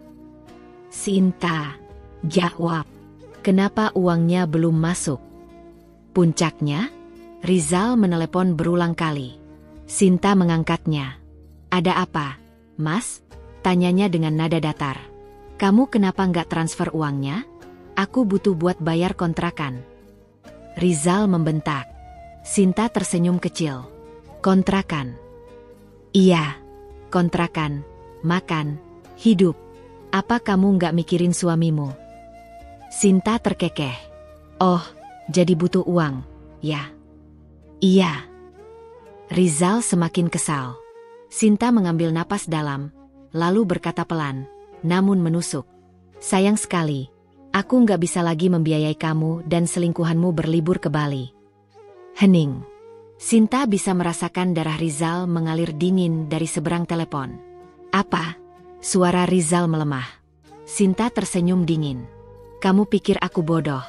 "Sinta, jawab. Kenapa uangnya belum masuk?" Puncaknya, Rizal menelepon berulang kali. Sinta mengangkatnya. "Ada apa, Mas?" tanyanya dengan nada datar. "Kamu kenapa nggak transfer uangnya? Aku butuh buat bayar kontrakan." Rizal membentak. Sinta tersenyum kecil. "Kontrakan?" "Iya, kontrakan, makan, hidup. Apa kamu nggak mikirin suamimu?" Sinta terkekeh. "Oh, jadi butuh uang, ya?" "Iya." Rizal semakin kesal. Sinta mengambil napas dalam, lalu berkata pelan, namun menusuk. "Sayang sekali, aku nggak bisa lagi membiayai kamu dan selingkuhanmu berlibur ke Bali." Hening. Sinta bisa merasakan darah Rizal mengalir dingin dari seberang telepon. "Apa?" Suara Rizal melemah. Sinta tersenyum dingin. "Kamu pikir aku bodoh,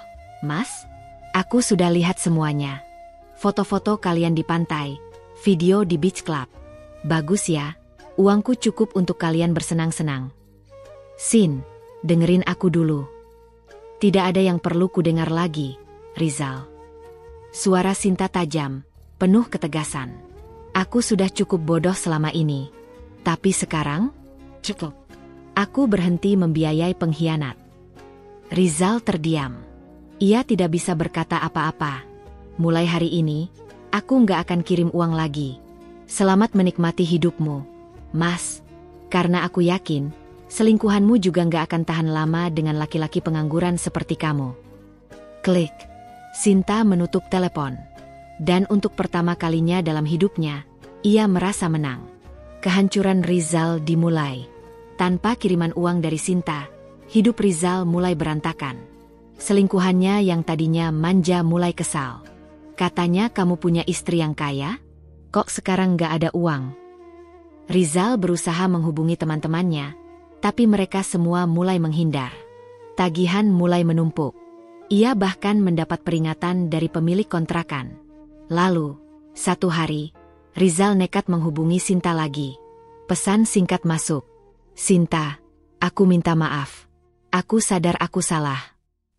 Mas? Aku sudah lihat semuanya. Foto-foto kalian di pantai, video di beach club. Bagus ya, uangku cukup untuk kalian bersenang-senang." "Sin, dengerin aku dulu." "Tidak ada yang perlu kudengar lagi, Rizal." Suara Sinta tajam, penuh ketegasan. "Aku sudah cukup bodoh selama ini. Tapi sekarang, cukup. Aku berhenti membiayai pengkhianat." Rizal terdiam. Ia tidak bisa berkata apa-apa. "Mulai hari ini, aku nggak akan kirim uang lagi. Selamat menikmati hidupmu, Mas. Karena aku yakin, selingkuhanmu juga nggak akan tahan lama dengan laki-laki pengangguran seperti kamu." Klik. Sinta menutup telepon. Dan untuk pertama kalinya dalam hidupnya, ia merasa menang. Kehancuran Rizal dimulai. Tanpa kiriman uang dari Sinta, hidup Rizal mulai berantakan. Selingkuhannya yang tadinya manja mulai kesal. "Katanya kamu punya istri yang kaya? Kok sekarang nggak ada uang?" Rizal berusaha menghubungi teman-temannya, Tapi mereka semua mulai menghindar. Tagihan mulai menumpuk. Ia bahkan mendapat peringatan dari pemilik kontrakan. Lalu, satu hari, Rizal nekat menghubungi Sinta lagi. Pesan singkat masuk. "Sinta, aku minta maaf. Aku sadar aku salah.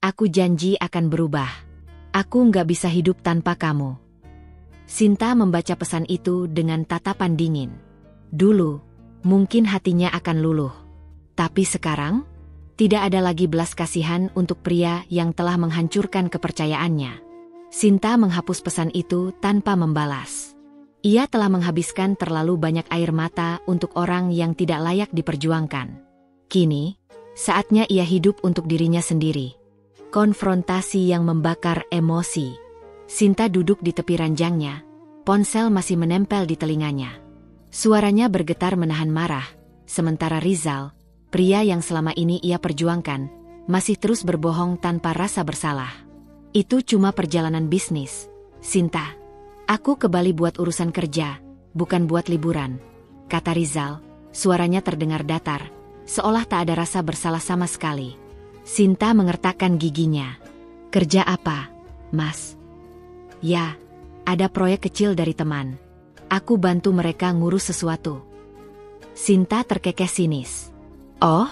Aku janji akan berubah. Aku nggak bisa hidup tanpa kamu." Sinta membaca pesan itu dengan tatapan dingin. Dulu, mungkin hatinya akan luluh. Tapi sekarang, tidak ada lagi belas kasihan untuk pria yang telah menghancurkan kepercayaannya. Sinta menghapus pesan itu tanpa membalas. Ia telah menghabiskan terlalu banyak air mata untuk orang yang tidak layak diperjuangkan. Kini, saatnya ia hidup untuk dirinya sendiri. Konfrontasi yang membakar emosi. Sinta duduk di tepi ranjangnya, ponsel masih menempel di telinganya. Suaranya bergetar menahan marah, sementara Rizal, pria yang selama ini ia perjuangkan, masih terus berbohong tanpa rasa bersalah. "Itu cuma perjalanan bisnis, Sinta. Aku ke Bali buat urusan kerja, bukan buat liburan," kata Rizal. Suaranya terdengar datar, seolah tak ada rasa bersalah sama sekali. Sinta mengertakkan giginya. "Kerja apa, Mas?" "Ya, ada proyek kecil dari teman. Aku bantu mereka ngurus sesuatu." Sinta terkekeh sinis. "Oh,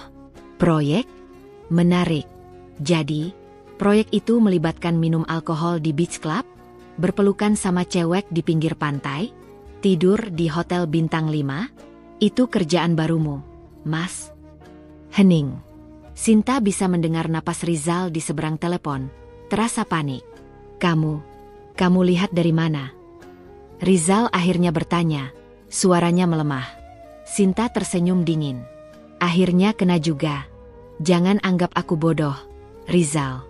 proyek? Menarik. Jadi, proyek itu melibatkan minum alkohol di beach club, berpelukan sama cewek di pinggir pantai, tidur di hotel bintang 5? Itu kerjaan barumu, Mas?" Hening. Sinta bisa mendengar napas Rizal di seberang telepon, terasa panik. Kamu lihat dari mana?" Rizal akhirnya bertanya, suaranya melemah. Sinta tersenyum dingin. "Akhirnya kena juga. Jangan anggap aku bodoh, Rizal.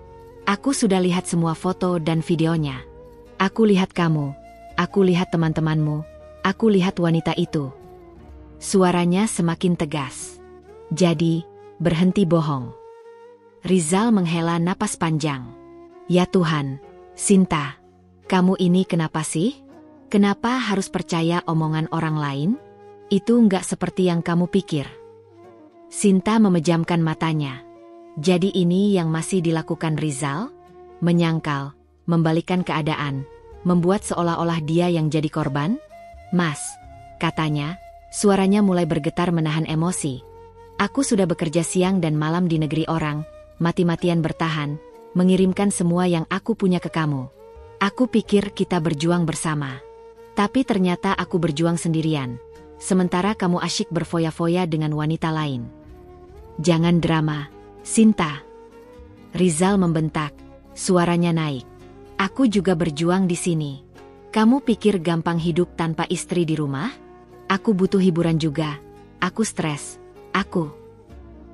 Aku sudah lihat semua foto dan videonya. Aku lihat kamu, aku lihat teman-temanmu, aku lihat wanita itu." Suaranya semakin tegas. "Jadi, berhenti bohong." Rizal menghela napas panjang. "Ya Tuhan, Sinta, kamu ini kenapa sih? Kenapa harus percaya omongan orang lain? Itu nggak seperti yang kamu pikir." Sinta memejamkan matanya. Jadi ini yang masih dilakukan Rizal? Menyangkal, membalikkan keadaan, membuat seolah-olah dia yang jadi korban? "Mas," katanya, suaranya mulai bergetar menahan emosi. "Aku sudah bekerja siang dan malam di negeri orang, mati-matian bertahan, mengirimkan semua yang aku punya ke kamu. Aku pikir kita berjuang bersama. Tapi ternyata aku berjuang sendirian, sementara kamu asyik berfoya-foya dengan wanita lain. Jangan drama, Sinta." Rizal membentak, suaranya naik. "Aku juga berjuang di sini. Kamu pikir gampang hidup tanpa istri di rumah? Aku butuh hiburan juga. Aku stres.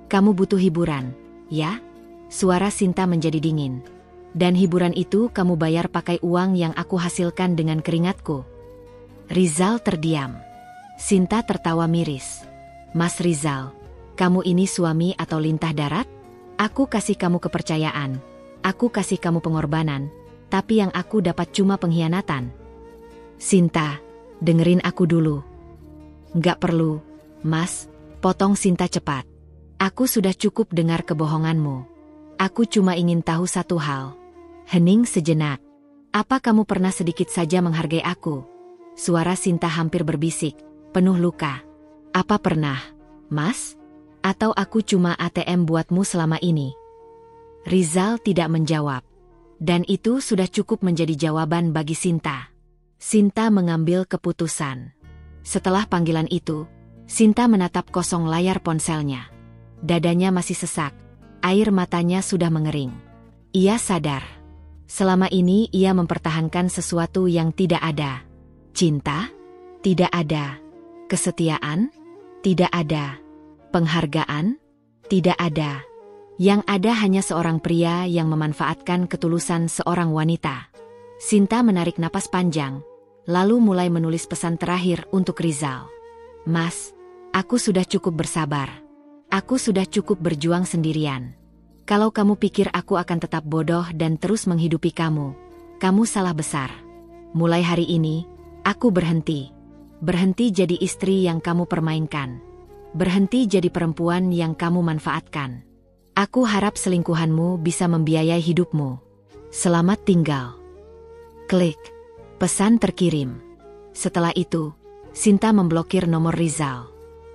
Kamu butuh hiburan, ya?" Suara Sinta menjadi dingin. "Dan hiburan itu kamu bayar pakai uang yang aku hasilkan dengan keringatku." Rizal terdiam. Sinta tertawa miris. "Mas Rizal, kamu ini suami atau lintah darat? Aku kasih kamu kepercayaan. Aku kasih kamu pengorbanan. Tapi yang aku dapat cuma pengkhianatan." "Sinta, dengerin aku dulu." "Nggak perlu, Mas," potong Sinta cepat. "Aku sudah cukup dengar kebohonganmu. Aku cuma ingin tahu satu hal." Hening sejenak. "Apa kamu pernah sedikit saja menghargai aku?" Suara Sinta hampir berbisik, penuh luka. "Apa pernah, Mas? Atau aku cuma ATM buatmu selama ini?" Rizal tidak menjawab. Dan itu sudah cukup menjadi jawaban bagi Sinta. Sinta mengambil keputusan. Setelah panggilan itu, Sinta menatap kosong layar ponselnya. Dadanya masih sesak, air matanya sudah mengering. Ia sadar. Selama ini ia mempertahankan sesuatu yang tidak ada. Cinta? Tidak ada. Kesetiaan? Tidak ada. Penghargaan? Tidak ada. Yang ada hanya seorang pria yang memanfaatkan ketulusan seorang wanita. Sinta menarik napas panjang, lalu mulai menulis pesan terakhir untuk Rizal. "Mas, aku sudah cukup bersabar. Aku sudah cukup berjuang sendirian. Kalau kamu pikir aku akan tetap bodoh dan terus menghidupi kamu, kamu salah besar. Mulai hari ini, aku berhenti. Berhenti jadi istri yang kamu permainkan. Berhenti jadi perempuan yang kamu manfaatkan. Aku harap selingkuhanmu bisa membiayai hidupmu. Selamat tinggal. Klik. Pesan terkirim. Setelah itu, Sinta memblokir nomor Rizal.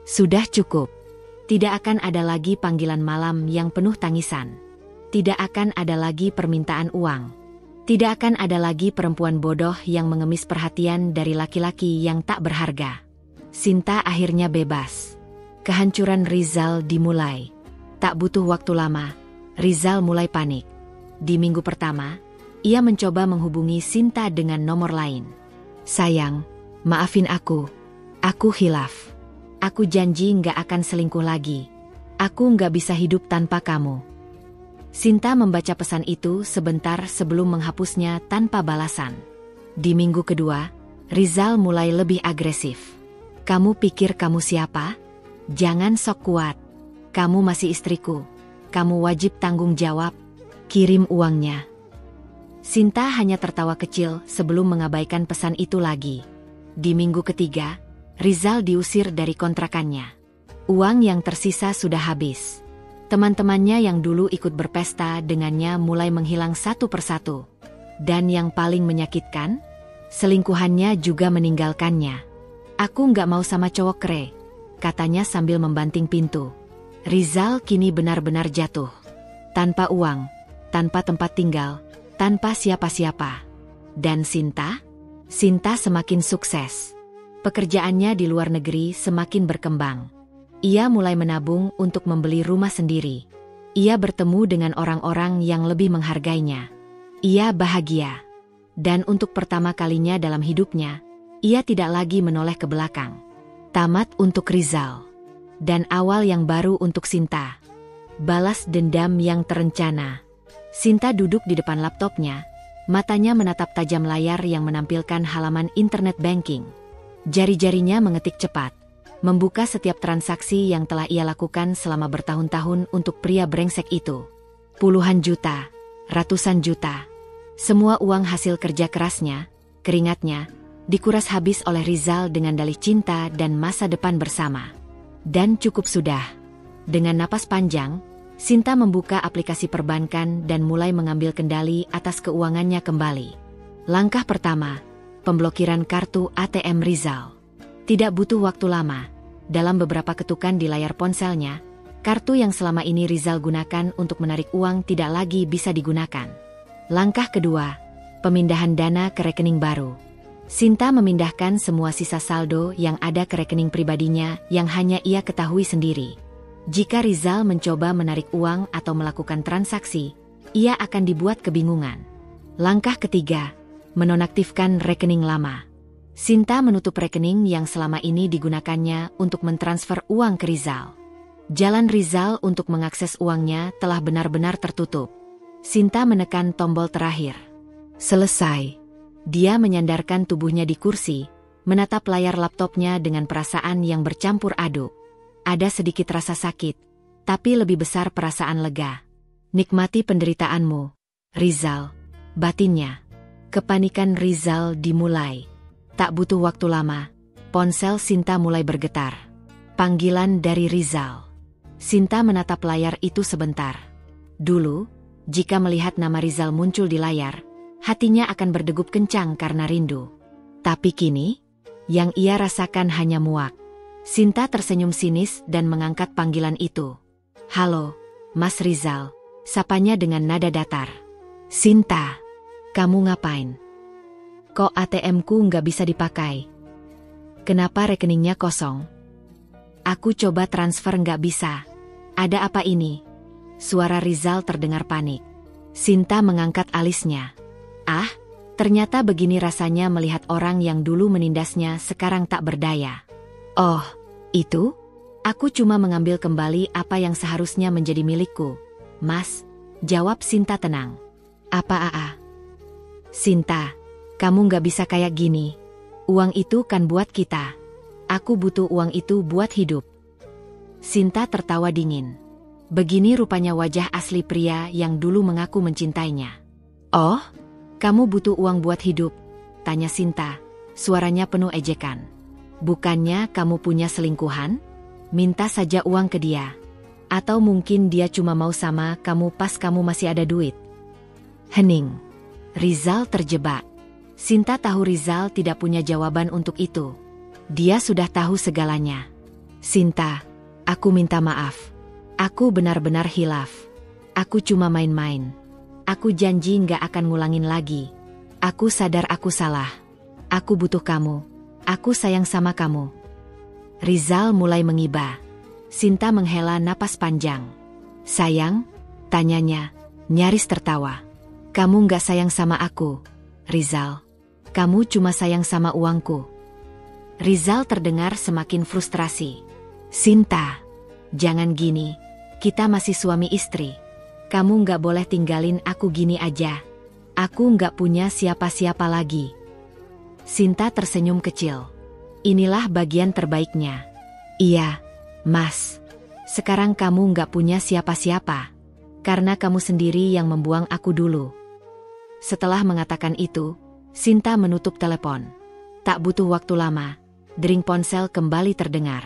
Sudah cukup. Tidak akan ada lagi panggilan malam yang penuh tangisan. Tidak akan ada lagi permintaan uang. Tidak akan ada lagi perempuan bodoh yang mengemis perhatian dari laki-laki yang tak berharga. Sinta akhirnya bebas. Kehancuran Rizal dimulai. Tak butuh waktu lama, Rizal mulai panik. Di minggu pertama, ia mencoba menghubungi Sinta dengan nomor lain. Sayang, maafin aku hilaf. Aku janji nggak akan selingkuh lagi. Aku nggak bisa hidup tanpa kamu. Sinta membaca pesan itu sebentar sebelum menghapusnya tanpa balasan. Di minggu kedua, Rizal mulai lebih agresif. Kamu pikir kamu siapa? Jangan sok kuat. Kamu masih istriku. Kamu wajib tanggung jawab. Kirim uangnya. Sinta hanya tertawa kecil sebelum mengabaikan pesan itu lagi. Di minggu ketiga, Rizal diusir dari kontrakannya. Uang yang tersisa sudah habis. Teman-temannya yang dulu ikut berpesta dengannya mulai menghilang satu persatu. Dan yang paling menyakitkan, selingkuhannya juga meninggalkannya. Aku nggak mau sama cowok kere, katanya sambil membanting pintu. Rizal kini benar-benar jatuh. Tanpa uang, tanpa tempat tinggal, tanpa siapa-siapa. Dan Sinta? Sinta semakin sukses. Pekerjaannya di luar negeri semakin berkembang. Ia mulai menabung untuk membeli rumah sendiri. Ia bertemu dengan orang-orang yang lebih menghargainya. Ia bahagia. Dan untuk pertama kalinya dalam hidupnya, ia tidak lagi menoleh ke belakang. Tamat untuk Rizal. Dan awal yang baru untuk Sinta. Balas dendam yang terencana. Sinta duduk di depan laptopnya, matanya menatap tajam layar yang menampilkan halaman internet banking. Jari-jarinya mengetik cepat, membuka setiap transaksi yang telah ia lakukan selama bertahun-tahun untuk pria brengsek itu. Puluhan juta, ratusan juta. Semua uang hasil kerja kerasnya, keringatnya, dikuras habis oleh Rizal dengan dalih cinta dan masa depan bersama. Dan cukup sudah. Dengan napas panjang, Sinta membuka aplikasi perbankan dan mulai mengambil kendali atas keuangannya kembali. Langkah pertama, pemblokiran kartu ATM Rizal. Tidak butuh waktu lama. Dalam beberapa ketukan di layar ponselnya, kartu yang selama ini Rizal gunakan untuk menarik uang tidak lagi bisa digunakan. Langkah kedua, pemindahan dana ke rekening baru. Sinta memindahkan semua sisa saldo yang ada ke rekening pribadinya yang hanya ia ketahui sendiri. Jika Rizal mencoba menarik uang atau melakukan transaksi, ia akan dibuat kebingungan. Langkah ketiga, menonaktifkan rekening lama. Sinta menutup rekening yang selama ini digunakannya untuk mentransfer uang ke Rizal. Jalan Rizal untuk mengakses uangnya telah benar-benar tertutup. Sinta menekan tombol terakhir. Selesai. Dia menyandarkan tubuhnya di kursi, menatap layar laptopnya dengan perasaan yang bercampur aduk. Ada sedikit rasa sakit, tapi lebih besar perasaan lega. Nikmati penderitaanmu, Rizal. Batinnya. Kepanikan Rizal dimulai. Tak butuh waktu lama, ponsel Sinta mulai bergetar. Panggilan dari Rizal. Sinta menatap layar itu sebentar. Dulu, jika melihat nama Rizal muncul di layar, hatinya akan berdegup kencang karena rindu. Tapi kini, yang ia rasakan hanya muak. Sinta tersenyum sinis dan mengangkat panggilan itu. Halo, Mas Rizal, sapanya dengan nada datar. Sinta, kamu ngapain? Kok ATM-ku nggak bisa dipakai? Kenapa rekeningnya kosong? Aku coba transfer nggak bisa. Ada apa ini? Suara Rizal terdengar panik. Sinta mengangkat alisnya. Ah, ternyata begini rasanya melihat orang yang dulu menindasnya sekarang tak berdaya. Oh, itu? Aku cuma mengambil kembali apa yang seharusnya menjadi milikku, Mas, jawab Sinta tenang. Apa AA? Sinta, kamu nggak bisa kayak gini. Uang itu kan buat kita. Aku butuh uang itu buat hidup. Sinta tertawa dingin. Begini rupanya wajah asli pria yang dulu mengaku mencintainya. Oh? Kamu butuh uang buat hidup? Tanya Sinta, suaranya penuh ejekan. Bukannya kamu punya selingkuhan? Minta saja uang ke dia. Atau mungkin dia cuma mau sama kamu pas kamu masih ada duit. Hening. Rizal terjebak. Sinta tahu Rizal tidak punya jawaban untuk itu. Dia sudah tahu segalanya. Sinta, aku minta maaf. Aku benar-benar hilaf. Aku cuma main-main. Aku janji nggak akan ngulangin lagi. Aku sadar aku salah. Aku butuh kamu. Aku sayang sama kamu. Rizal mulai mengiba. Sinta menghela napas panjang. Sayang? Tanyanya, nyaris tertawa. Kamu nggak sayang sama aku, Rizal. Kamu cuma sayang sama uangku. Rizal terdengar semakin frustrasi. Sinta, jangan gini. Kita masih suami istri. Kamu nggak boleh tinggalin aku gini aja. Aku nggak punya siapa-siapa lagi. Sinta tersenyum kecil. Inilah bagian terbaiknya. Iya, Mas. Sekarang kamu nggak punya siapa-siapa. Karena kamu sendiri yang membuang aku dulu. Setelah mengatakan itu, Sinta menutup telepon. Tak butuh waktu lama, dering ponsel kembali terdengar.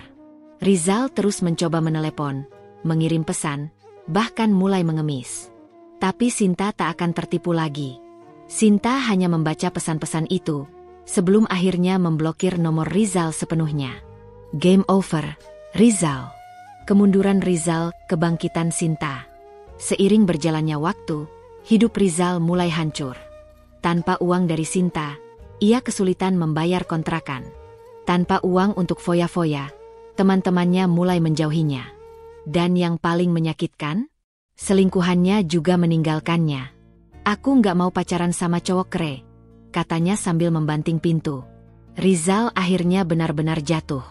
Rizal terus mencoba menelepon, mengirim pesan, bahkan mulai mengemis. Tapi Sinta tak akan tertipu lagi. Sinta hanya membaca pesan-pesan itu, sebelum akhirnya memblokir nomor Rizal sepenuhnya. Game over, Rizal. Kemunduran Rizal, kebangkitan Sinta. Seiring berjalannya waktu, hidup Rizal mulai hancur. Tanpa uang dari Sinta, ia kesulitan membayar kontrakan. Tanpa uang untuk foya-foya, teman-temannya mulai menjauhinya. Dan yang paling menyakitkan, selingkuhannya juga meninggalkannya. Aku nggak mau pacaran sama cowok kere, katanya sambil membanting pintu. Rizal akhirnya benar-benar jatuh.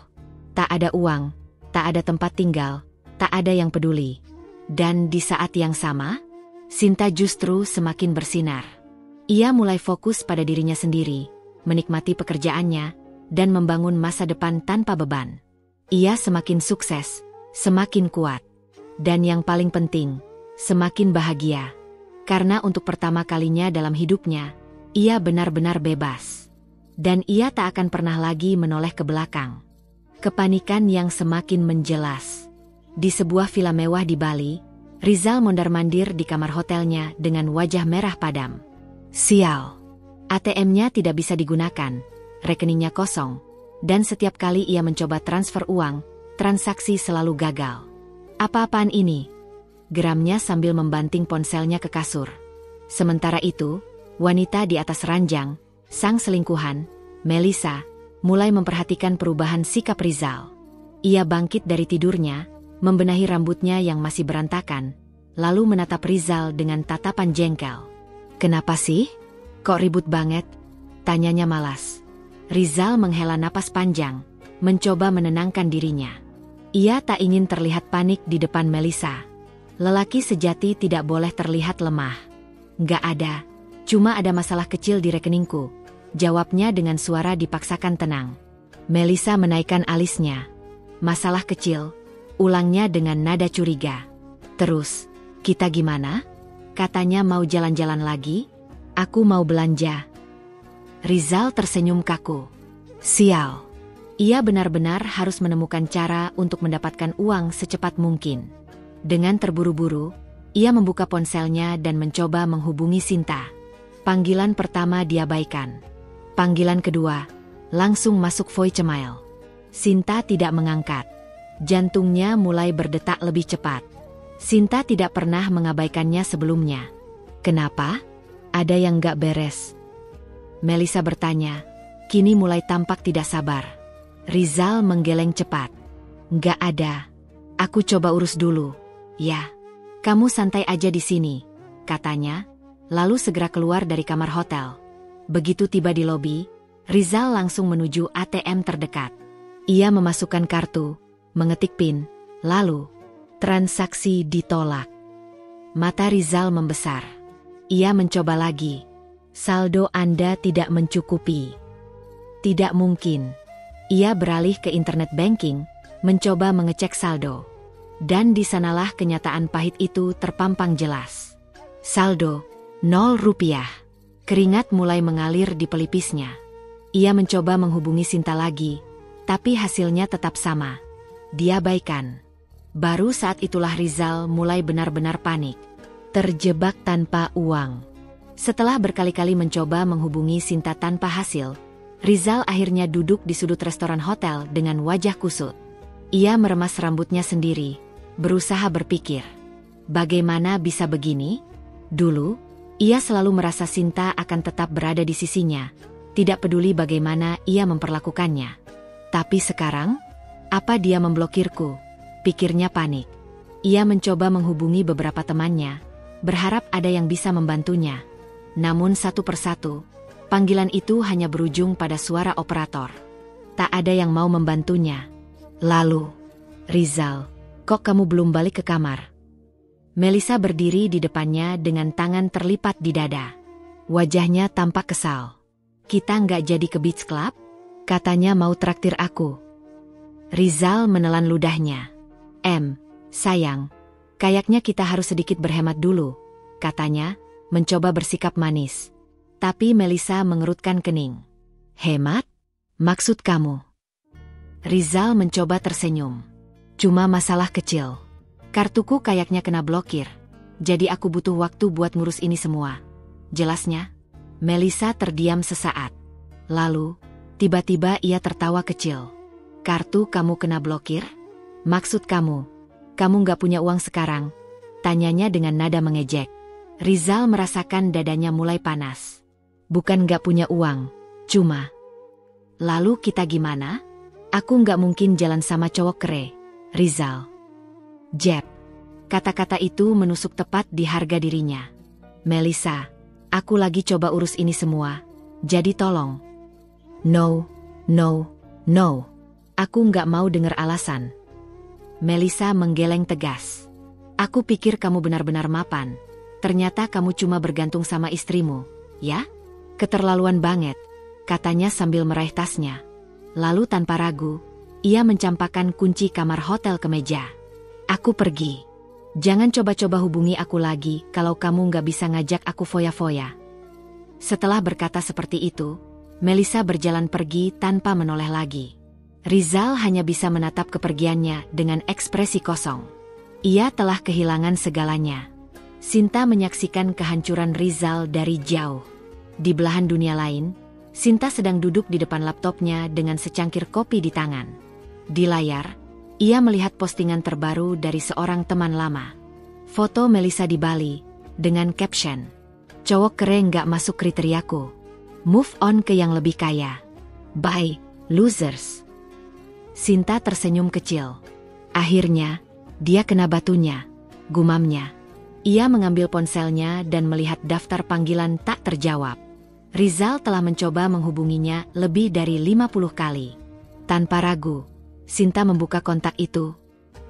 Tak ada uang, tak ada tempat tinggal, tak ada yang peduli. Dan di saat yang sama, Sinta justru semakin bersinar. Ia mulai fokus pada dirinya sendiri, menikmati pekerjaannya, dan membangun masa depan tanpa beban. Ia semakin sukses, semakin kuat. Dan yang paling penting, semakin bahagia. Karena untuk pertama kalinya dalam hidupnya, ia benar-benar bebas. Dan ia tak akan pernah lagi menoleh ke belakang. Kepanikan yang semakin menjelas. Di sebuah villa mewah di Bali, Rizal mondar-mandir di kamar hotelnya dengan wajah merah padam. Sial. ATM-nya tidak bisa digunakan, rekeningnya kosong, dan setiap kali ia mencoba transfer uang, transaksi selalu gagal. Apa-apaan ini? Geramnya sambil membanting ponselnya ke kasur. Sementara itu, wanita di atas ranjang, sang selingkuhan, Melissa, mulai memperhatikan perubahan sikap Rizal. Ia bangkit dari tidurnya, membenahi rambutnya yang masih berantakan, lalu menatap Rizal dengan tatapan jengkel. Kenapa sih? Kok ribut banget? Tanyanya malas. Rizal menghela napas panjang, mencoba menenangkan dirinya. Ia tak ingin terlihat panik di depan Melissa. Lelaki sejati tidak boleh terlihat lemah. Nggak ada, cuma ada masalah kecil di rekeningku, jawabnya dengan suara dipaksakan tenang. Melissa menaikkan alisnya. Masalah kecil, ulangnya dengan nada curiga. Terus, kita gimana? Katanya mau jalan-jalan lagi? Aku mau belanja. Rizal tersenyum kaku. Sial. Ia benar-benar harus menemukan cara untuk mendapatkan uang secepat mungkin. Dengan terburu-buru, ia membuka ponselnya dan mencoba menghubungi Sinta. Panggilan pertama diabaikan. Panggilan kedua, langsung masuk voicemail. Sinta tidak mengangkat. Jantungnya mulai berdetak lebih cepat. Sinta tidak pernah mengabaikannya sebelumnya. Kenapa? Ada yang gak beres? Melissa bertanya, kini mulai tampak tidak sabar. Rizal menggeleng cepat. Gak ada. Aku coba urus dulu. Ya, kamu santai aja di sini, katanya, lalu segera keluar dari kamar hotel. Begitu tiba di lobi, Rizal langsung menuju ATM terdekat. Ia memasukkan kartu, mengetik PIN, lalu transaksi ditolak. Mata Rizal membesar. Ia mencoba lagi. Saldo Anda tidak mencukupi. Tidak mungkin. Ia beralih ke internet banking, mencoba mengecek saldo. Dan di sanalah kenyataan pahit itu terpampang jelas. Saldo, 0 rupiah. Keringat mulai mengalir di pelipisnya. Ia mencoba menghubungi Sinta lagi, tapi hasilnya tetap sama. diabaikan. Baru saat itulah Rizal mulai benar-benar panik. Terjebak tanpa uang. Setelah berkali-kali mencoba menghubungi Sinta tanpa hasil, Rizal akhirnya duduk di sudut restoran hotel dengan wajah kusut. Ia meremas rambutnya sendiri, berusaha berpikir. Bagaimana bisa begini? Dulu, ia selalu merasa Sinta akan tetap berada di sisinya, tidak peduli bagaimana ia memperlakukannya. Tapi sekarang, apa dia memblokirku? Pikirnya panik. Ia mencoba menghubungi beberapa temannya, berharap ada yang bisa membantunya. Namun satu persatu, panggilan itu hanya berujung pada suara operator. Tak ada yang mau membantunya. Lalu, Rizal, kok kamu belum balik ke kamar? Melisa berdiri di depannya dengan tangan terlipat di dada. Wajahnya tampak kesal. Kita nggak jadi ke beach club? Katanya mau traktir aku. Rizal menelan ludahnya. Sayang, kayaknya kita harus sedikit berhemat dulu, katanya, mencoba bersikap manis. Tapi Melisa mengerutkan kening. Hemat? Maksud kamu? Rizal mencoba tersenyum. Cuma masalah kecil. Kartuku kayaknya kena blokir. Jadi aku butuh waktu buat ngurus ini semua. Jelasnya? Melisa terdiam sesaat. Lalu, tiba-tiba ia tertawa kecil. Kartu kamu kena blokir? Maksud kamu nggak punya uang sekarang? Tanyanya dengan nada mengejek. Rizal merasakan dadanya mulai panas. Bukan nggak punya uang, cuma. Lalu kita gimana? Aku nggak mungkin jalan sama cowok kere, Rizal. Jeb. Kata-kata itu menusuk tepat di harga dirinya. Melisa, aku lagi coba urus ini semua, jadi tolong. No. Aku nggak mau dengar alasan. Melisa menggeleng tegas. Aku pikir kamu benar-benar mapan. Ternyata kamu cuma bergantung sama istrimu, ya? Keterlaluan banget, katanya sambil meraih tasnya. Lalu tanpa ragu, ia mencampakkan kunci kamar hotel ke meja. Aku pergi. Jangan coba-coba hubungi aku lagi kalau kamu nggak bisa ngajak aku foya-foya. Setelah berkata seperti itu, Melisa berjalan pergi tanpa menoleh lagi. Rizal hanya bisa menatap kepergiannya dengan ekspresi kosong. Ia telah kehilangan segalanya. Sinta menyaksikan kehancuran Rizal dari jauh. Di belahan dunia lain, Sinta sedang duduk di depan laptopnya dengan secangkir kopi di tangan. Di layar, ia melihat postingan terbaru dari seorang teman lama. Foto Melisa di Bali, dengan caption, "Cowok keren nggak masuk kriteriaku. Move on ke yang lebih kaya. Bye, losers." Sinta tersenyum kecil. Akhirnya, dia kena batunya, gumamnya. Ia mengambil ponselnya dan melihat daftar panggilan tak terjawab. Rizal telah mencoba menghubunginya lebih dari 50 kali. Tanpa ragu, Sinta membuka kontak itu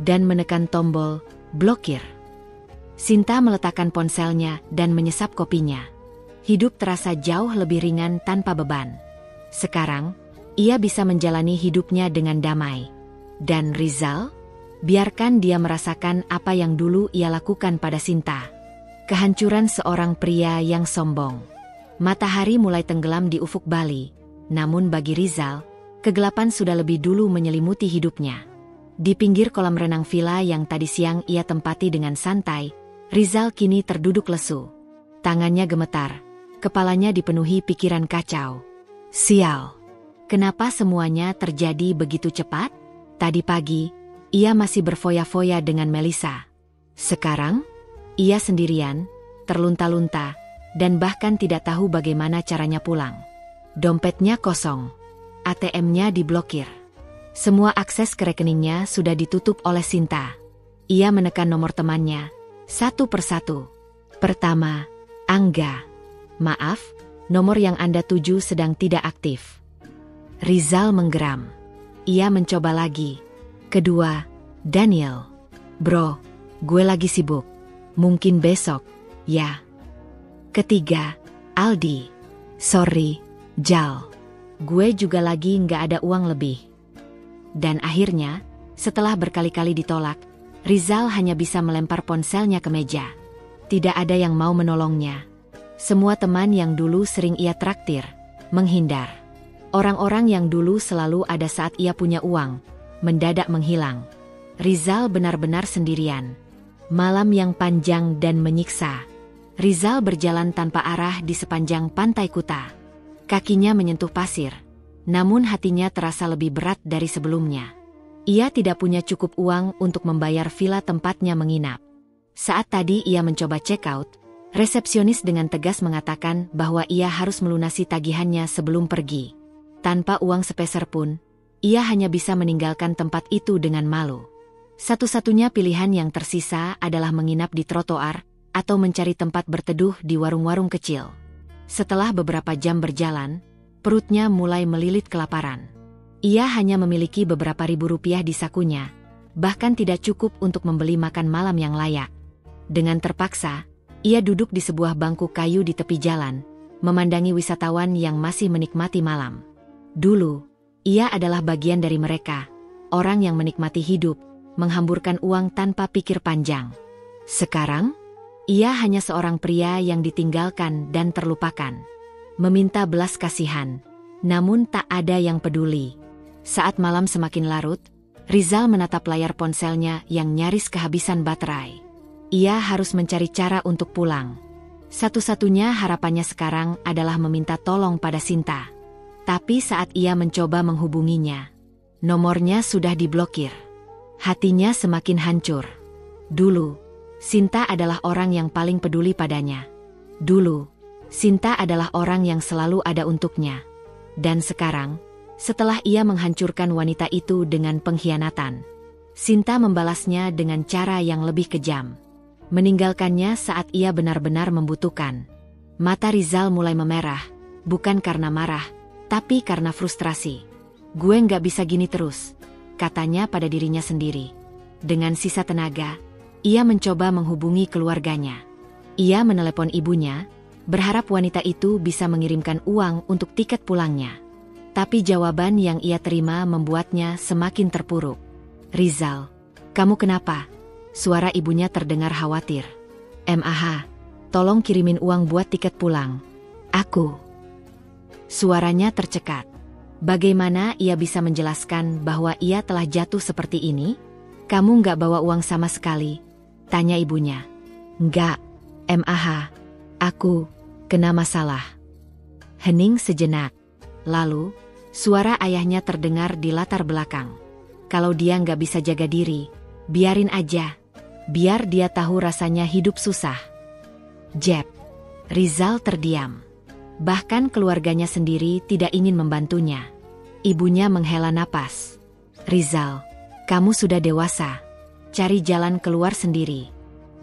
dan menekan tombol blokir. Sinta meletakkan ponselnya dan menyesap kopinya. Hidup terasa jauh lebih ringan tanpa beban. Sekarang, ia bisa menjalani hidupnya dengan damai. Dan Rizal, biarkan dia merasakan apa yang dulu ia lakukan pada Sinta. Kehancuran seorang pria yang sombong. Matahari mulai tenggelam di ufuk Bali, namun bagi Rizal, kegelapan sudah lebih dulu menyelimuti hidupnya. Di pinggir kolam renang villa yang tadi siang ia tempati dengan santai, Rizal kini terduduk lesu. Tangannya gemetar, kepalanya dipenuhi pikiran kacau. Sial. Kenapa semuanya terjadi begitu cepat? Tadi pagi, ia masih berfoya-foya dengan Melisa. Sekarang, ia sendirian, terlunta-lunta, dan bahkan tidak tahu bagaimana caranya pulang. Dompetnya kosong. ATM-nya diblokir. Semua akses ke rekeningnya sudah ditutup oleh Sinta. Ia menekan nomor temannya, satu persatu. Pertama, Angga. Maaf, nomor yang Anda tuju sedang tidak aktif. Rizal menggeram. Ia mencoba lagi. Kedua, Daniel. Bro, gue lagi sibuk. Mungkin besok, ya. Ketiga, Aldi. Sorry, Jal. Gue juga lagi nggak ada uang lebih. Dan akhirnya, setelah berkali-kali ditolak, Rizal hanya bisa melempar ponselnya ke meja. Tidak ada yang mau menolongnya. Semua teman yang dulu sering ia traktir, menghindar. Orang-orang yang dulu selalu ada saat ia punya uang, mendadak menghilang. Rizal benar-benar sendirian. Malam yang panjang dan menyiksa. Rizal berjalan tanpa arah di sepanjang pantai Kuta. Kakinya menyentuh pasir, namun hatinya terasa lebih berat dari sebelumnya. Ia tidak punya cukup uang untuk membayar villa tempatnya menginap. Saat tadi ia mencoba check out, resepsionis dengan tegas mengatakan bahwa ia harus melunasi tagihannya sebelum pergi. Tanpa uang sepeser pun, ia hanya bisa meninggalkan tempat itu dengan malu. Satu-satunya pilihan yang tersisa adalah menginap di trotoar atau mencari tempat berteduh di warung-warung kecil. Setelah beberapa jam berjalan, perutnya mulai melilit kelaparan. Ia hanya memiliki beberapa ribu rupiah di sakunya, bahkan tidak cukup untuk membeli makan malam yang layak. Dengan terpaksa, ia duduk di sebuah bangku kayu di tepi jalan, memandangi wisatawan yang masih menikmati malam. Dulu, ia adalah bagian dari mereka, orang yang menikmati hidup, menghamburkan uang tanpa pikir panjang. Sekarang, ia hanya seorang pria yang ditinggalkan dan terlupakan. Meminta belas kasihan, namun tak ada yang peduli. Saat malam semakin larut, Rizal menatap layar ponselnya yang nyaris kehabisan baterai. Ia harus mencari cara untuk pulang. Satu-satunya harapannya sekarang adalah meminta tolong pada Sinta. Tapi saat ia mencoba menghubunginya, nomornya sudah diblokir. Hatinya semakin hancur. Dulu, Sinta adalah orang yang paling peduli padanya. Dulu, Sinta adalah orang yang selalu ada untuknya. Dan sekarang, setelah ia menghancurkan wanita itu dengan pengkhianatan, Sinta membalasnya dengan cara yang lebih kejam. Meninggalkannya saat ia benar-benar membutuhkan. Mata Rizal mulai memerah, bukan karena marah, tapi karena frustrasi. "Gue nggak bisa gini terus," katanya pada dirinya sendiri. Dengan sisa tenaga, ia mencoba menghubungi keluarganya. Ia menelepon ibunya, berharap wanita itu bisa mengirimkan uang untuk tiket pulangnya. Tapi jawaban yang ia terima membuatnya semakin terpuruk. "Rizal, kamu kenapa?" Suara ibunya terdengar khawatir. "Mah, tolong kirimin uang buat tiket pulang. Aku." Suaranya tercekat. Bagaimana ia bisa menjelaskan bahwa ia telah jatuh seperti ini? "Kamu nggak bawa uang sama sekali?" tanya ibunya. "Enggak, Mah, aku kena masalah." Hening sejenak. Lalu, suara ayahnya terdengar di latar belakang. "Kalau dia nggak bisa jaga diri, biarin aja. Biar dia tahu rasanya hidup susah." Jeb. Rizal terdiam. Bahkan keluarganya sendiri tidak ingin membantunya. Ibunya menghela napas. "Rizal, kamu sudah dewasa. Cari jalan keluar sendiri.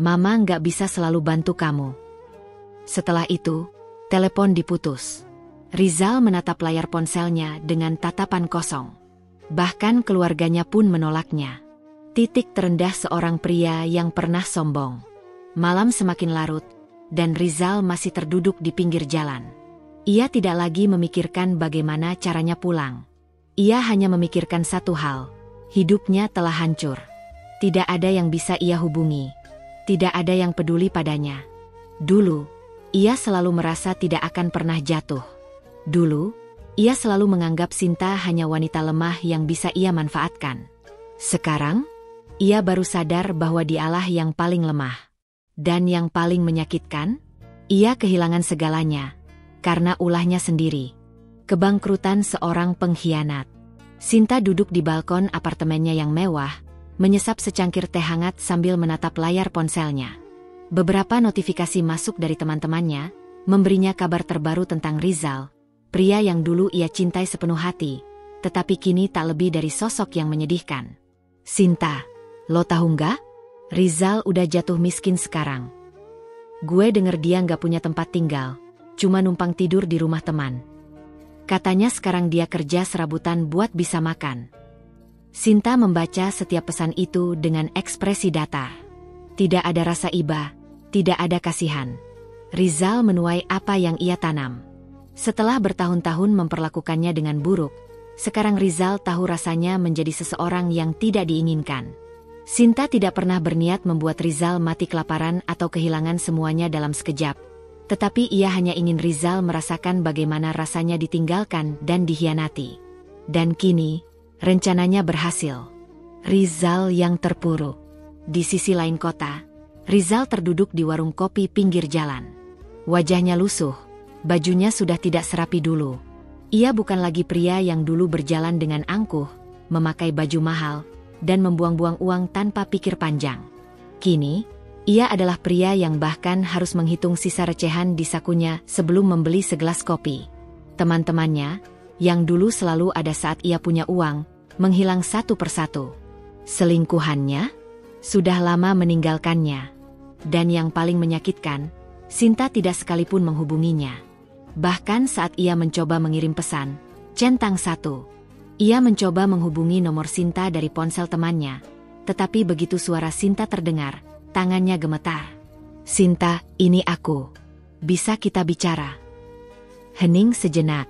Mama nggak bisa selalu bantu kamu." Setelah itu, telepon diputus. Rizal menatap layar ponselnya dengan tatapan kosong. Bahkan keluarganya pun menolaknya. Titik terendah seorang pria yang pernah sombong. Malam semakin larut, dan Rizal masih terduduk di pinggir jalan. Ia tidak lagi memikirkan bagaimana caranya pulang. Ia hanya memikirkan satu hal, hidupnya telah hancur. Tidak ada yang bisa ia hubungi. Tidak ada yang peduli padanya. Dulu, ia selalu merasa tidak akan pernah jatuh. Dulu, ia selalu menganggap Sinta hanya wanita lemah yang bisa ia manfaatkan. Sekarang, ia baru sadar bahwa dialah yang paling lemah. Dan yang paling menyakitkan, ia kehilangan segalanya karena ulahnya sendiri. Kebangkrutan seorang pengkhianat. Sinta duduk di balkon apartemennya yang mewah, menyesap secangkir teh hangat sambil menatap layar ponselnya. Beberapa notifikasi masuk dari teman-temannya, memberinya kabar terbaru tentang Rizal, pria yang dulu ia cintai sepenuh hati, tetapi kini tak lebih dari sosok yang menyedihkan. "Sinta, lo tahu nggak? Rizal udah jatuh miskin sekarang. Gue denger dia nggak punya tempat tinggal, cuma numpang tidur di rumah teman. Katanya sekarang dia kerja serabutan buat bisa makan." Sinta membaca setiap pesan itu dengan ekspresi datar. Tidak ada rasa iba, tidak ada kasihan. Rizal menuai apa yang ia tanam. Setelah bertahun-tahun memperlakukannya dengan buruk, sekarang Rizal tahu rasanya menjadi seseorang yang tidak diinginkan. Sinta tidak pernah berniat membuat Rizal mati kelaparan atau kehilangan semuanya dalam sekejap. Tetapi ia hanya ingin Rizal merasakan bagaimana rasanya ditinggalkan dan dikhianati. Dan kini, Rencananya berhasil. Rizal yang terpuruk. Di sisi lain kota, Rizal terduduk di warung kopi pinggir jalan. Wajahnya lusuh, bajunya sudah tidak serapi dulu. Ia bukan lagi pria yang dulu berjalan dengan angkuh, memakai baju mahal, dan membuang-buang uang tanpa pikir panjang. Kini, ia adalah pria yang bahkan harus menghitung sisa recehan di sakunya sebelum membeli segelas kopi. Teman-temannya, yang dulu selalu ada saat ia punya uang, menghilang satu persatu. Selingkuhannya sudah lama meninggalkannya. Dan yang paling menyakitkan, Sinta tidak sekalipun menghubunginya. Bahkan saat ia mencoba mengirim pesan, centang satu. Ia mencoba menghubungi nomor Sinta dari ponsel temannya, tetapi begitu suara Sinta terdengar, tangannya gemetar. "Sinta, ini aku. Bisa kita bicara?" Hening sejenak.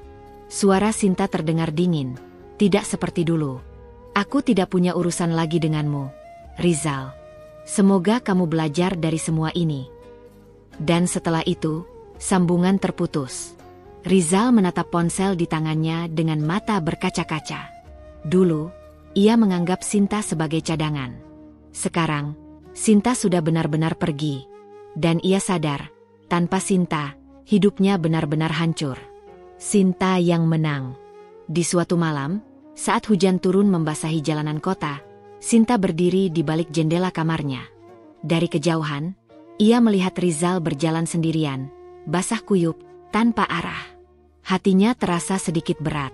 Suara Sinta terdengar dingin, tidak seperti dulu. "Aku tidak punya urusan lagi denganmu, Rizal. Semoga kamu belajar dari semua ini." Dan setelah itu, sambungan terputus. Rizal menatap ponsel di tangannya dengan mata berkaca-kaca. Dulu, ia menganggap Sinta sebagai cadangan. Sekarang, Sinta sudah benar-benar pergi. Dan ia sadar, tanpa Sinta, hidupnya benar-benar hancur. Sinta yang menang. Di suatu malam, saat hujan turun membasahi jalanan kota, Sinta berdiri di balik jendela kamarnya. Dari kejauhan, ia melihat Rizal berjalan sendirian, basah kuyup, tanpa arah. Hatinya terasa sedikit berat.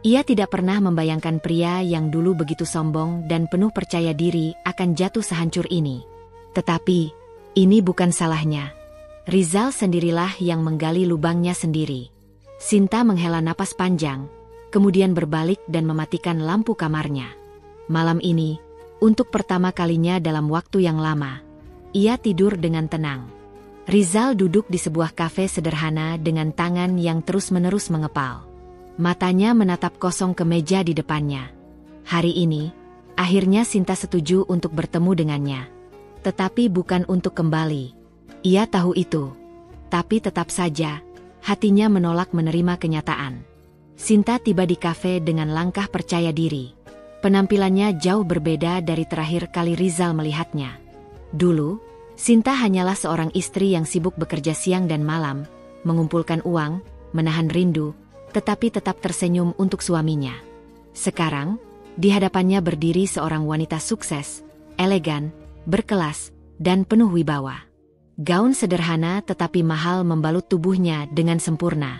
Ia tidak pernah membayangkan pria yang dulu begitu sombong dan penuh percaya diri akan jatuh sehancur ini. Tetapi, ini bukan salahnya. Rizal sendirilah yang menggali lubangnya sendiri. Sinta menghela napas panjang, kemudian berbalik dan mematikan lampu kamarnya. Malam ini, untuk pertama kalinya dalam waktu yang lama, ia tidur dengan tenang. Rizal duduk di sebuah kafe sederhana dengan tangan yang terus-menerus mengepal. Matanya menatap kosong ke meja di depannya. Hari ini, akhirnya Sinta setuju untuk bertemu dengannya. Tetapi bukan untuk kembali. Ia tahu itu. Tapi tetap saja, hatinya menolak menerima kenyataan. Sinta tiba di kafe dengan langkah percaya diri. Penampilannya jauh berbeda dari terakhir kali Rizal melihatnya. Dulu, Sinta hanyalah seorang istri yang sibuk bekerja siang dan malam, mengumpulkan uang, menahan rindu, tetapi tetap tersenyum untuk suaminya. Sekarang, di hadapannya berdiri seorang wanita sukses, elegan, berkelas, dan penuh wibawa. Gaun sederhana tetapi mahal membalut tubuhnya dengan sempurna.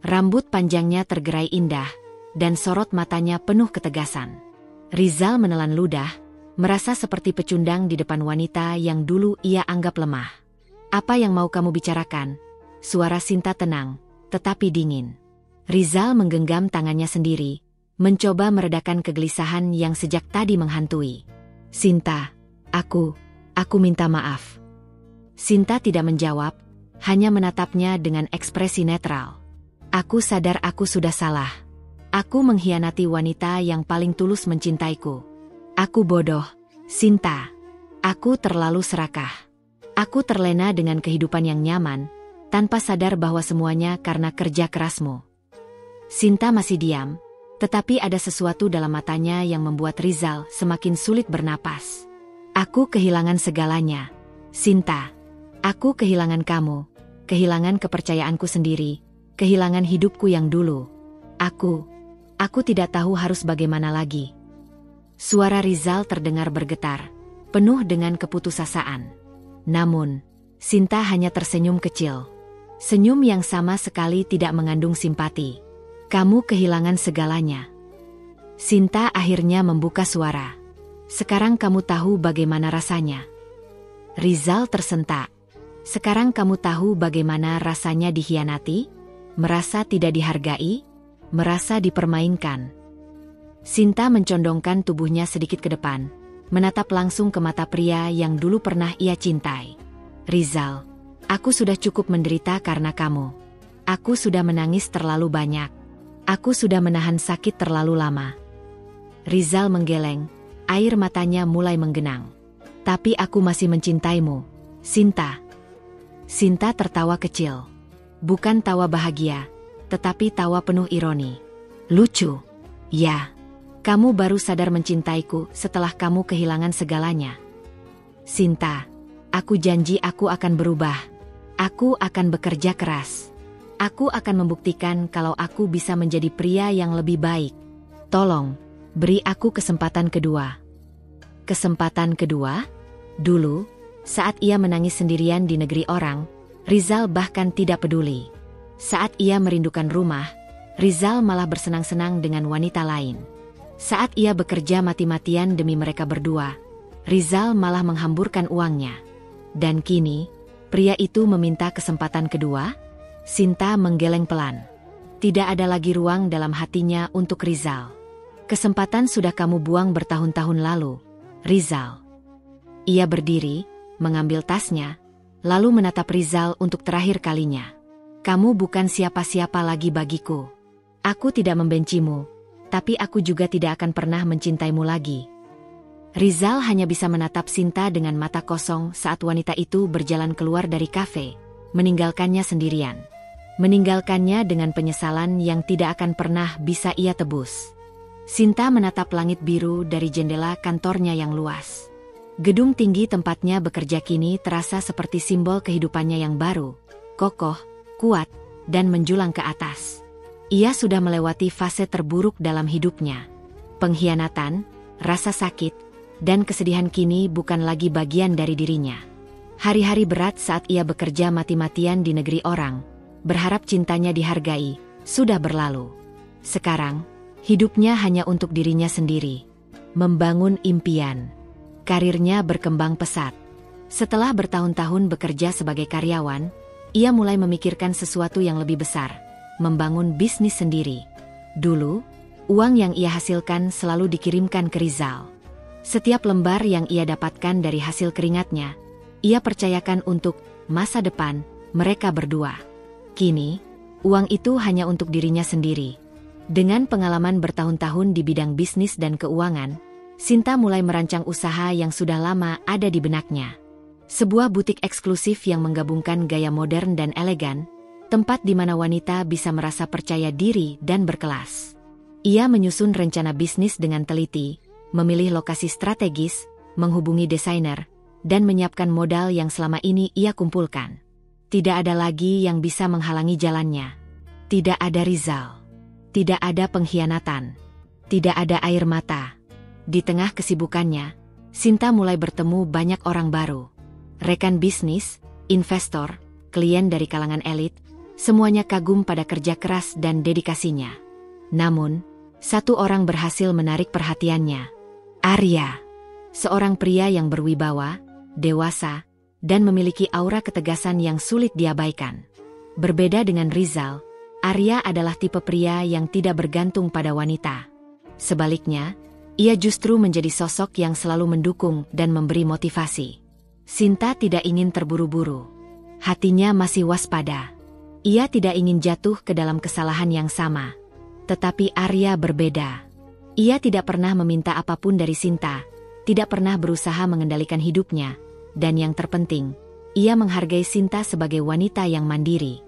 Rambut panjangnya tergerai indah, dan sorot matanya penuh ketegasan. Rizal menelan ludah, merasa seperti pecundang di depan wanita yang dulu ia anggap lemah. "Apa yang mau kamu bicarakan?" Suara Sinta tenang, tetapi dingin. Rizal menggenggam tangannya sendiri, mencoba meredakan kegelisahan yang sejak tadi menghantui. "Sinta, aku minta maaf." Sinta tidak menjawab, hanya menatapnya dengan ekspresi netral. "Aku sadar aku sudah salah. Aku mengkhianati wanita yang paling tulus mencintaiku. Aku bodoh, Sinta. Aku terlalu serakah. Aku terlena dengan kehidupan yang nyaman, tanpa sadar bahwa semuanya karena kerja kerasmu." Sinta masih diam, tetapi ada sesuatu dalam matanya yang membuat Rizal semakin sulit bernapas. "Aku kehilangan segalanya, Sinta. Aku kehilangan kamu, kehilangan kepercayaanku sendiri, kehilangan hidupku yang dulu. Aku tidak tahu harus bagaimana lagi." Suara Rizal terdengar bergetar, penuh dengan keputusasaan. Namun, Sinta hanya tersenyum kecil. Senyum yang sama sekali tidak mengandung simpati. "Kamu kehilangan segalanya." Sinta akhirnya membuka suara. "Sekarang kamu tahu bagaimana rasanya." Rizal tersentak. "Sekarang kamu tahu bagaimana rasanya dikhianati? Merasa tidak dihargai? Merasa dipermainkan?" Sinta mencondongkan tubuhnya sedikit ke depan, menatap langsung ke mata pria yang dulu pernah ia cintai. "Rizal, aku sudah cukup menderita karena kamu. Aku sudah menangis terlalu banyak. Aku sudah menahan sakit terlalu lama." Rizal menggeleng, air matanya mulai menggenang. "Tapi aku masih mencintaimu, Sinta." Sinta tertawa kecil. Bukan tawa bahagia, tetapi tawa penuh ironi. "Lucu, ya. Kamu baru sadar mencintaiku setelah kamu kehilangan segalanya. Sinta, aku janji aku akan berubah. Aku akan bekerja keras. Aku akan membuktikan kalau aku bisa menjadi pria yang lebih baik. Tolong, beri aku kesempatan kedua. Kesempatan kedua? Dulu, saat ia menangis sendirian di negeri orang, Rizal bahkan tidak peduli. Saat ia merindukan rumah, Rizal malah bersenang-senang dengan wanita lain. Saat ia bekerja mati-matian demi mereka berdua, Rizal malah menghamburkan uangnya. Dan kini, pria itu meminta kesempatan kedua? Sinta menggeleng pelan. Tidak ada lagi ruang dalam hatinya untuk Rizal. Kesempatan sudah kamu buang bertahun-tahun lalu, Rizal. Ia berdiri, mengambil tasnya, lalu menatap Rizal untuk terakhir kalinya. Kamu bukan siapa-siapa lagi bagiku. Aku tidak membencimu, tapi aku juga tidak akan pernah mencintaimu lagi. Rizal hanya bisa menatap Sinta dengan mata kosong saat wanita itu berjalan keluar dari kafe, meninggalkannya sendirian. Meninggalkannya dengan penyesalan yang tidak akan pernah bisa ia tebus. Sinta menatap langit biru dari jendela kantornya yang luas. Gedung tinggi tempatnya bekerja kini terasa seperti simbol kehidupannya yang baru, kokoh, kuat, dan menjulang ke atas. Ia sudah melewati fase terburuk dalam hidupnya. Pengkhianatan, rasa sakit, dan kesedihan kini bukan lagi bagian dari dirinya. Hari-hari berat saat ia bekerja mati-matian di negeri orang, berharap cintanya dihargai, sudah berlalu. Sekarang, hidupnya hanya untuk dirinya sendiri. Membangun impian. Karirnya berkembang pesat. Setelah bertahun-tahun bekerja sebagai karyawan, ia mulai memikirkan sesuatu yang lebih besar. Membangun bisnis sendiri. Dulu, uang yang ia hasilkan selalu dikirimkan ke Rizal. Setiap lembar yang ia dapatkan dari hasil keringatnya, ia percayakan untuk masa depan mereka berdua. Kini, uang itu hanya untuk dirinya sendiri. Dengan pengalaman bertahun-tahun di bidang bisnis dan keuangan, Sinta mulai merancang usaha yang sudah lama ada di benaknya. Sebuah butik eksklusif yang menggabungkan gaya modern dan elegan, tempat di mana wanita bisa merasa percaya diri dan berkelas. Ia menyusun rencana bisnis dengan teliti, memilih lokasi strategis, menghubungi desainer, dan menyiapkan modal yang selama ini ia kumpulkan. Tidak ada lagi yang bisa menghalangi jalannya. Tidak ada Rizal. Tidak ada pengkhianatan. Tidak ada air mata. Di tengah kesibukannya, Sinta mulai bertemu banyak orang baru. Rekan bisnis, investor, klien dari kalangan elit, semuanya kagum pada kerja keras dan dedikasinya. Namun, satu orang berhasil menarik perhatiannya. Arya, seorang pria yang berwibawa, dewasa, dan memiliki aura ketegasan yang sulit diabaikan. Berbeda dengan Rizal, Arya adalah tipe pria yang tidak bergantung pada wanita. Sebaliknya, ia justru menjadi sosok yang selalu mendukung dan memberi motivasi. Sinta tidak ingin terburu-buru. Hatinya masih waspada. Ia tidak ingin jatuh ke dalam kesalahan yang sama. Tetapi Arya berbeda. Ia tidak pernah meminta apapun dari Sinta, tidak pernah berusaha mengendalikan hidupnya, dan yang terpenting, ia menghargai Sinta sebagai wanita yang mandiri.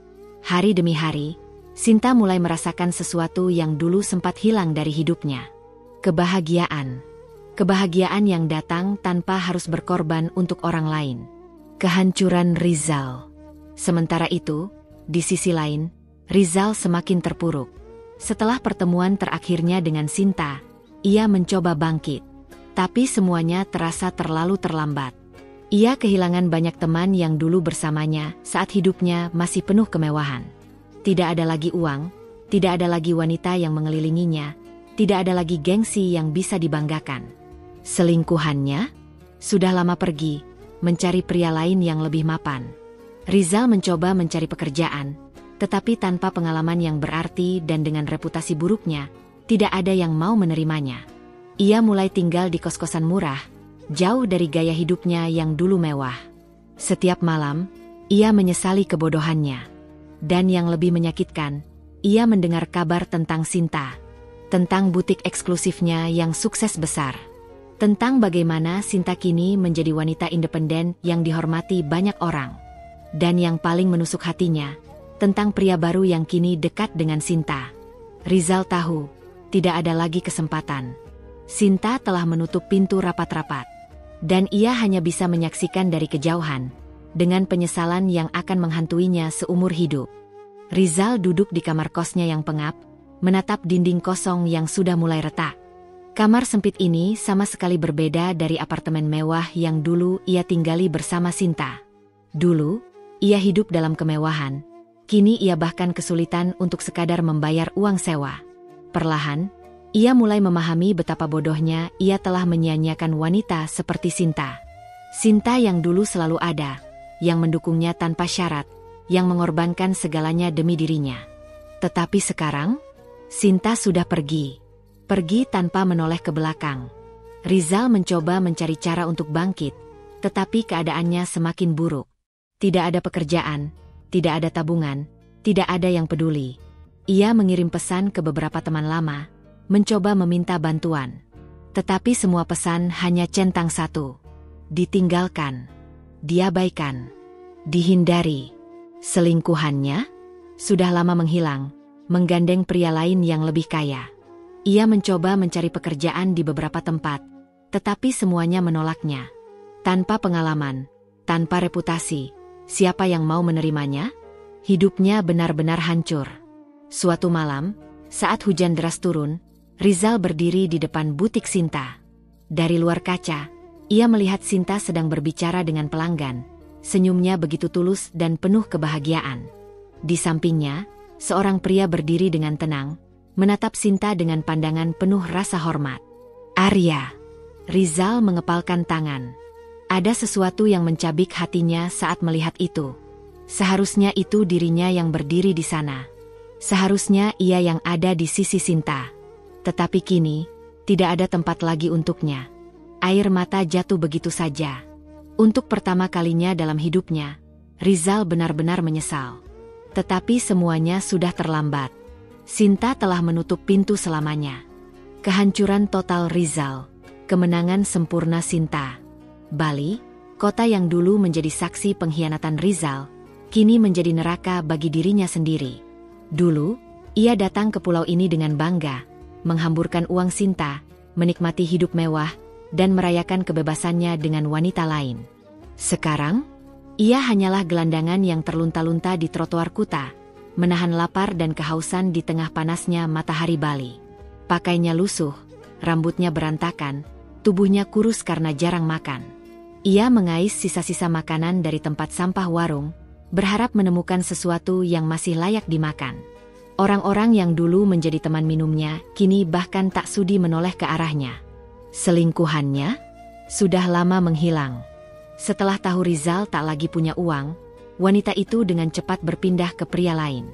Hari demi hari, Sinta mulai merasakan sesuatu yang dulu sempat hilang dari hidupnya. Kebahagiaan. Kebahagiaan yang datang tanpa harus berkorban untuk orang lain. Kehancuran Rizal. Sementara itu, di sisi lain, Rizal semakin terpuruk. Setelah pertemuan terakhirnya dengan Sinta, ia mencoba bangkit. Tapi semuanya terasa terlalu terlambat. Ia kehilangan banyak teman yang dulu bersamanya saat hidupnya masih penuh kemewahan. Tidak ada lagi uang, tidak ada lagi wanita yang mengelilinginya, tidak ada lagi gengsi yang bisa dibanggakan. Selingkuhannya sudah lama pergi, mencari pria lain yang lebih mapan. Rizal mencoba mencari pekerjaan, tetapi tanpa pengalaman yang berarti dan dengan reputasi buruknya, tidak ada yang mau menerimanya. Ia mulai tinggal di kos-kosan murah, jauh dari gaya hidupnya yang dulu mewah. Setiap malam, ia menyesali kebodohannya. Dan yang lebih menyakitkan, ia mendengar kabar tentang Sinta. Tentang butik eksklusifnya yang sukses besar. Tentang bagaimana Sinta kini menjadi wanita independen yang dihormati banyak orang. Dan yang paling menusuk hatinya, tentang pria baru yang kini dekat dengan Sinta. Rizal tahu, tidak ada lagi kesempatan. Sinta telah menutup pintu rapat-rapat. Dan ia hanya bisa menyaksikan dari kejauhan, dengan penyesalan yang akan menghantuinya seumur hidup. Rizal duduk di kamar kosnya yang pengap, menatap dinding kosong yang sudah mulai retak. Kamar sempit ini sama sekali berbeda dari apartemen mewah yang dulu ia tinggali bersama Sinta. Dulu, ia hidup dalam kemewahan. Kini ia bahkan kesulitan untuk sekadar membayar uang sewa. Perlahan, ia mulai memahami betapa bodohnya ia telah menyia-nyiakan wanita seperti Sinta. Sinta yang dulu selalu ada, yang mendukungnya tanpa syarat, yang mengorbankan segalanya demi dirinya. Tetapi sekarang, Sinta sudah pergi. Pergi tanpa menoleh ke belakang. Rizal mencoba mencari cara untuk bangkit, tetapi keadaannya semakin buruk. Tidak ada pekerjaan, tidak ada tabungan, tidak ada yang peduli. Ia mengirim pesan ke beberapa teman lama, mencoba meminta bantuan. Tetapi semua pesan hanya centang satu. Ditinggalkan, diabaikan, dihindari. Selingkuhannya sudah lama menghilang, menggandeng pria lain yang lebih kaya. Ia mencoba mencari pekerjaan di beberapa tempat, tetapi semuanya menolaknya. Tanpa pengalaman, tanpa reputasi, siapa yang mau menerimanya? Hidupnya benar-benar hancur. Suatu malam, saat hujan deras turun, Rizal berdiri di depan butik Sinta. Dari luar kaca, ia melihat Sinta sedang berbicara dengan pelanggan. Senyumnya begitu tulus dan penuh kebahagiaan. Di sampingnya, seorang pria berdiri dengan tenang, menatap Sinta dengan pandangan penuh rasa hormat. Arya. Rizal mengepalkan tangan. Ada sesuatu yang mencabik hatinya saat melihat itu. Seharusnya itu dirinya yang berdiri di sana. Seharusnya ia yang ada di sisi Sinta. Tetapi kini, tidak ada tempat lagi untuknya. Air mata jatuh begitu saja. Untuk pertama kalinya dalam hidupnya, Rizal benar-benar menyesal. Tetapi semuanya sudah terlambat. Sinta telah menutup pintu selamanya. Kehancuran total Rizal. Kemenangan sempurna Sinta. Bali, kota yang dulu menjadi saksi pengkhianatan Rizal, kini menjadi neraka bagi dirinya sendiri. Dulu, ia datang ke pulau ini dengan bangga, menghamburkan uang Sinta, menikmati hidup mewah, dan merayakan kebebasannya dengan wanita lain. Sekarang, ia hanyalah gelandangan yang terlunta-lunta di trotoar kota, menahan lapar dan kehausan di tengah panasnya matahari Bali. Pakainya lusuh, rambutnya berantakan, tubuhnya kurus karena jarang makan. Ia mengais sisa-sisa makanan dari tempat sampah warung, berharap menemukan sesuatu yang masih layak dimakan. Orang-orang yang dulu menjadi teman minumnya, kini bahkan tak sudi menoleh ke arahnya. Selingkuhannya sudah lama menghilang. Setelah tahu Rizal tak lagi punya uang, wanita itu dengan cepat berpindah ke pria lain.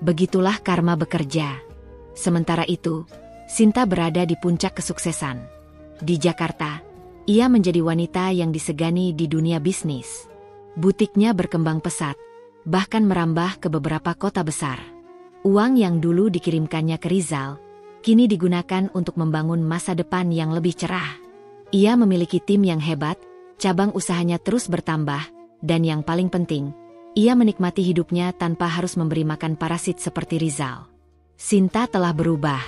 Begitulah karma bekerja. Sementara itu, Sinta berada di puncak kesuksesan. Di Jakarta, ia menjadi wanita yang disegani di dunia bisnis. Butiknya berkembang pesat, bahkan merambah ke beberapa kota besar. Uang yang dulu dikirimkannya ke Rizal, kini digunakan untuk membangun masa depan yang lebih cerah. Ia memiliki tim yang hebat, cabang usahanya terus bertambah, dan yang paling penting, ia menikmati hidupnya tanpa harus memberi makan parasit seperti Rizal. Sinta telah berubah.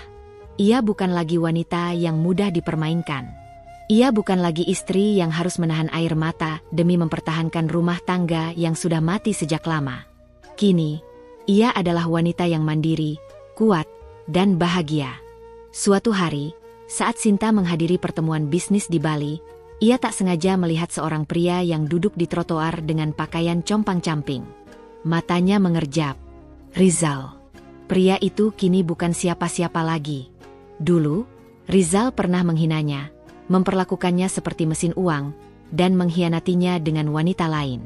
Ia bukan lagi wanita yang mudah dipermainkan. Ia bukan lagi istri yang harus menahan air mata demi mempertahankan rumah tangga yang sudah mati sejak lama. Kini, ia adalah wanita yang mandiri, kuat, dan bahagia. Suatu hari, saat Sinta menghadiri pertemuan bisnis di Bali, ia tak sengaja melihat seorang pria yang duduk di trotoar dengan pakaian compang-camping. Matanya mengerjap. Rizal. Pria itu kini bukan siapa-siapa lagi. Dulu, Rizal pernah menghinanya, memperlakukannya seperti mesin uang, dan mengkhianatinya dengan wanita lain.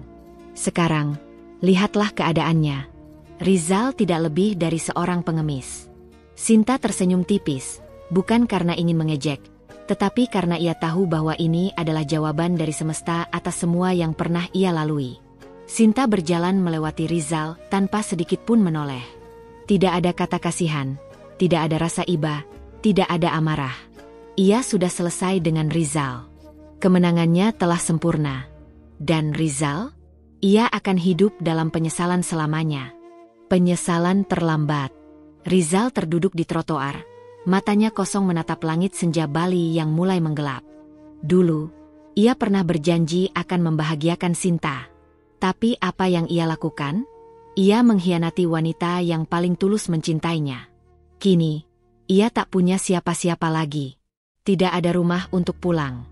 Sekarang, lihatlah keadaannya. Rizal tidak lebih dari seorang pengemis. Sinta tersenyum tipis, bukan karena ingin mengejek, tetapi karena ia tahu bahwa ini adalah jawaban dari semesta atas semua yang pernah ia lalui. Sinta berjalan melewati Rizal tanpa sedikit pun menoleh. Tidak ada kata kasihan, tidak ada rasa iba, tidak ada amarah. Ia sudah selesai dengan Rizal. Kemenangannya telah sempurna. Dan Rizal? Ia akan hidup dalam penyesalan selamanya. Penyesalan terlambat. Rizal terduduk di trotoar, Matanya kosong menatap langit senja Bali yang mulai menggelap. Dulu, ia pernah berjanji akan membahagiakan Sinta. Tapi apa yang ia lakukan? Ia mengkhianati wanita yang paling tulus mencintainya. Kini, ia tak punya siapa-siapa lagi. Tidak ada rumah untuk pulang.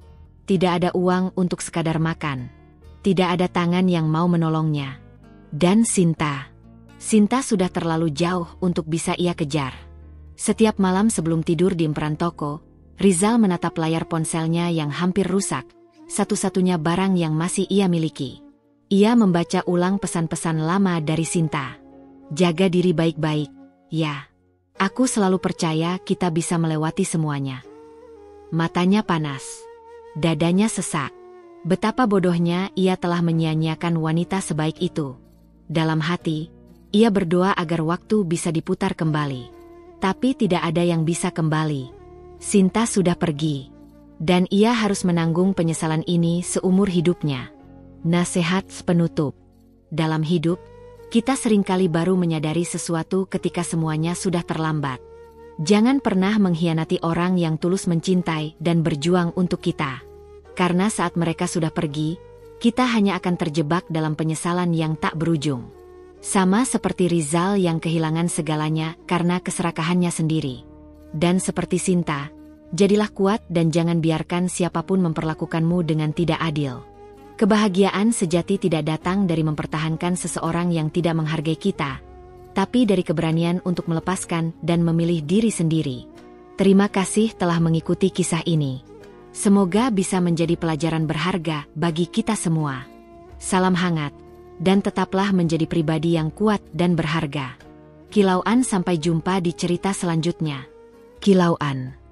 Tidak ada uang untuk sekadar makan. Tidak ada tangan yang mau menolongnya. Dan Sinta sudah terlalu jauh untuk bisa ia kejar. Setiap malam sebelum tidur di emperan toko, Rizal menatap layar ponselnya yang hampir rusak, satu-satunya barang yang masih ia miliki. Ia membaca ulang pesan-pesan lama dari Sinta. Jaga diri baik-baik, ya. Aku selalu percaya kita bisa melewati semuanya. Matanya panas. Dadanya sesak. Betapa bodohnya ia telah menyia-nyiakan wanita sebaik itu. Dalam hati, ia berdoa agar waktu bisa diputar kembali. Tapi tidak ada yang bisa kembali. Sinta sudah pergi. Dan ia harus menanggung penyesalan ini seumur hidupnya. Nasihat penutup. Dalam hidup, kita seringkali baru menyadari sesuatu ketika semuanya sudah terlambat. Jangan pernah mengkhianati orang yang tulus mencintai dan berjuang untuk kita. Karena saat mereka sudah pergi, kita hanya akan terjebak dalam penyesalan yang tak berujung. Sama seperti Rizal yang kehilangan segalanya karena keserakahannya sendiri. Dan seperti Sinta, jadilah kuat dan jangan biarkan siapapun memperlakukanmu dengan tidak adil. Kebahagiaan sejati tidak datang dari mempertahankan seseorang yang tidak menghargai kita, tapi dari keberanian untuk melepaskan dan memilih diri sendiri. Terima kasih telah mengikuti kisah ini. Semoga bisa menjadi pelajaran berharga bagi kita semua. Salam hangat, dan tetaplah menjadi pribadi yang kuat dan berharga. Kilauan, sampai jumpa di cerita selanjutnya. Kilauan.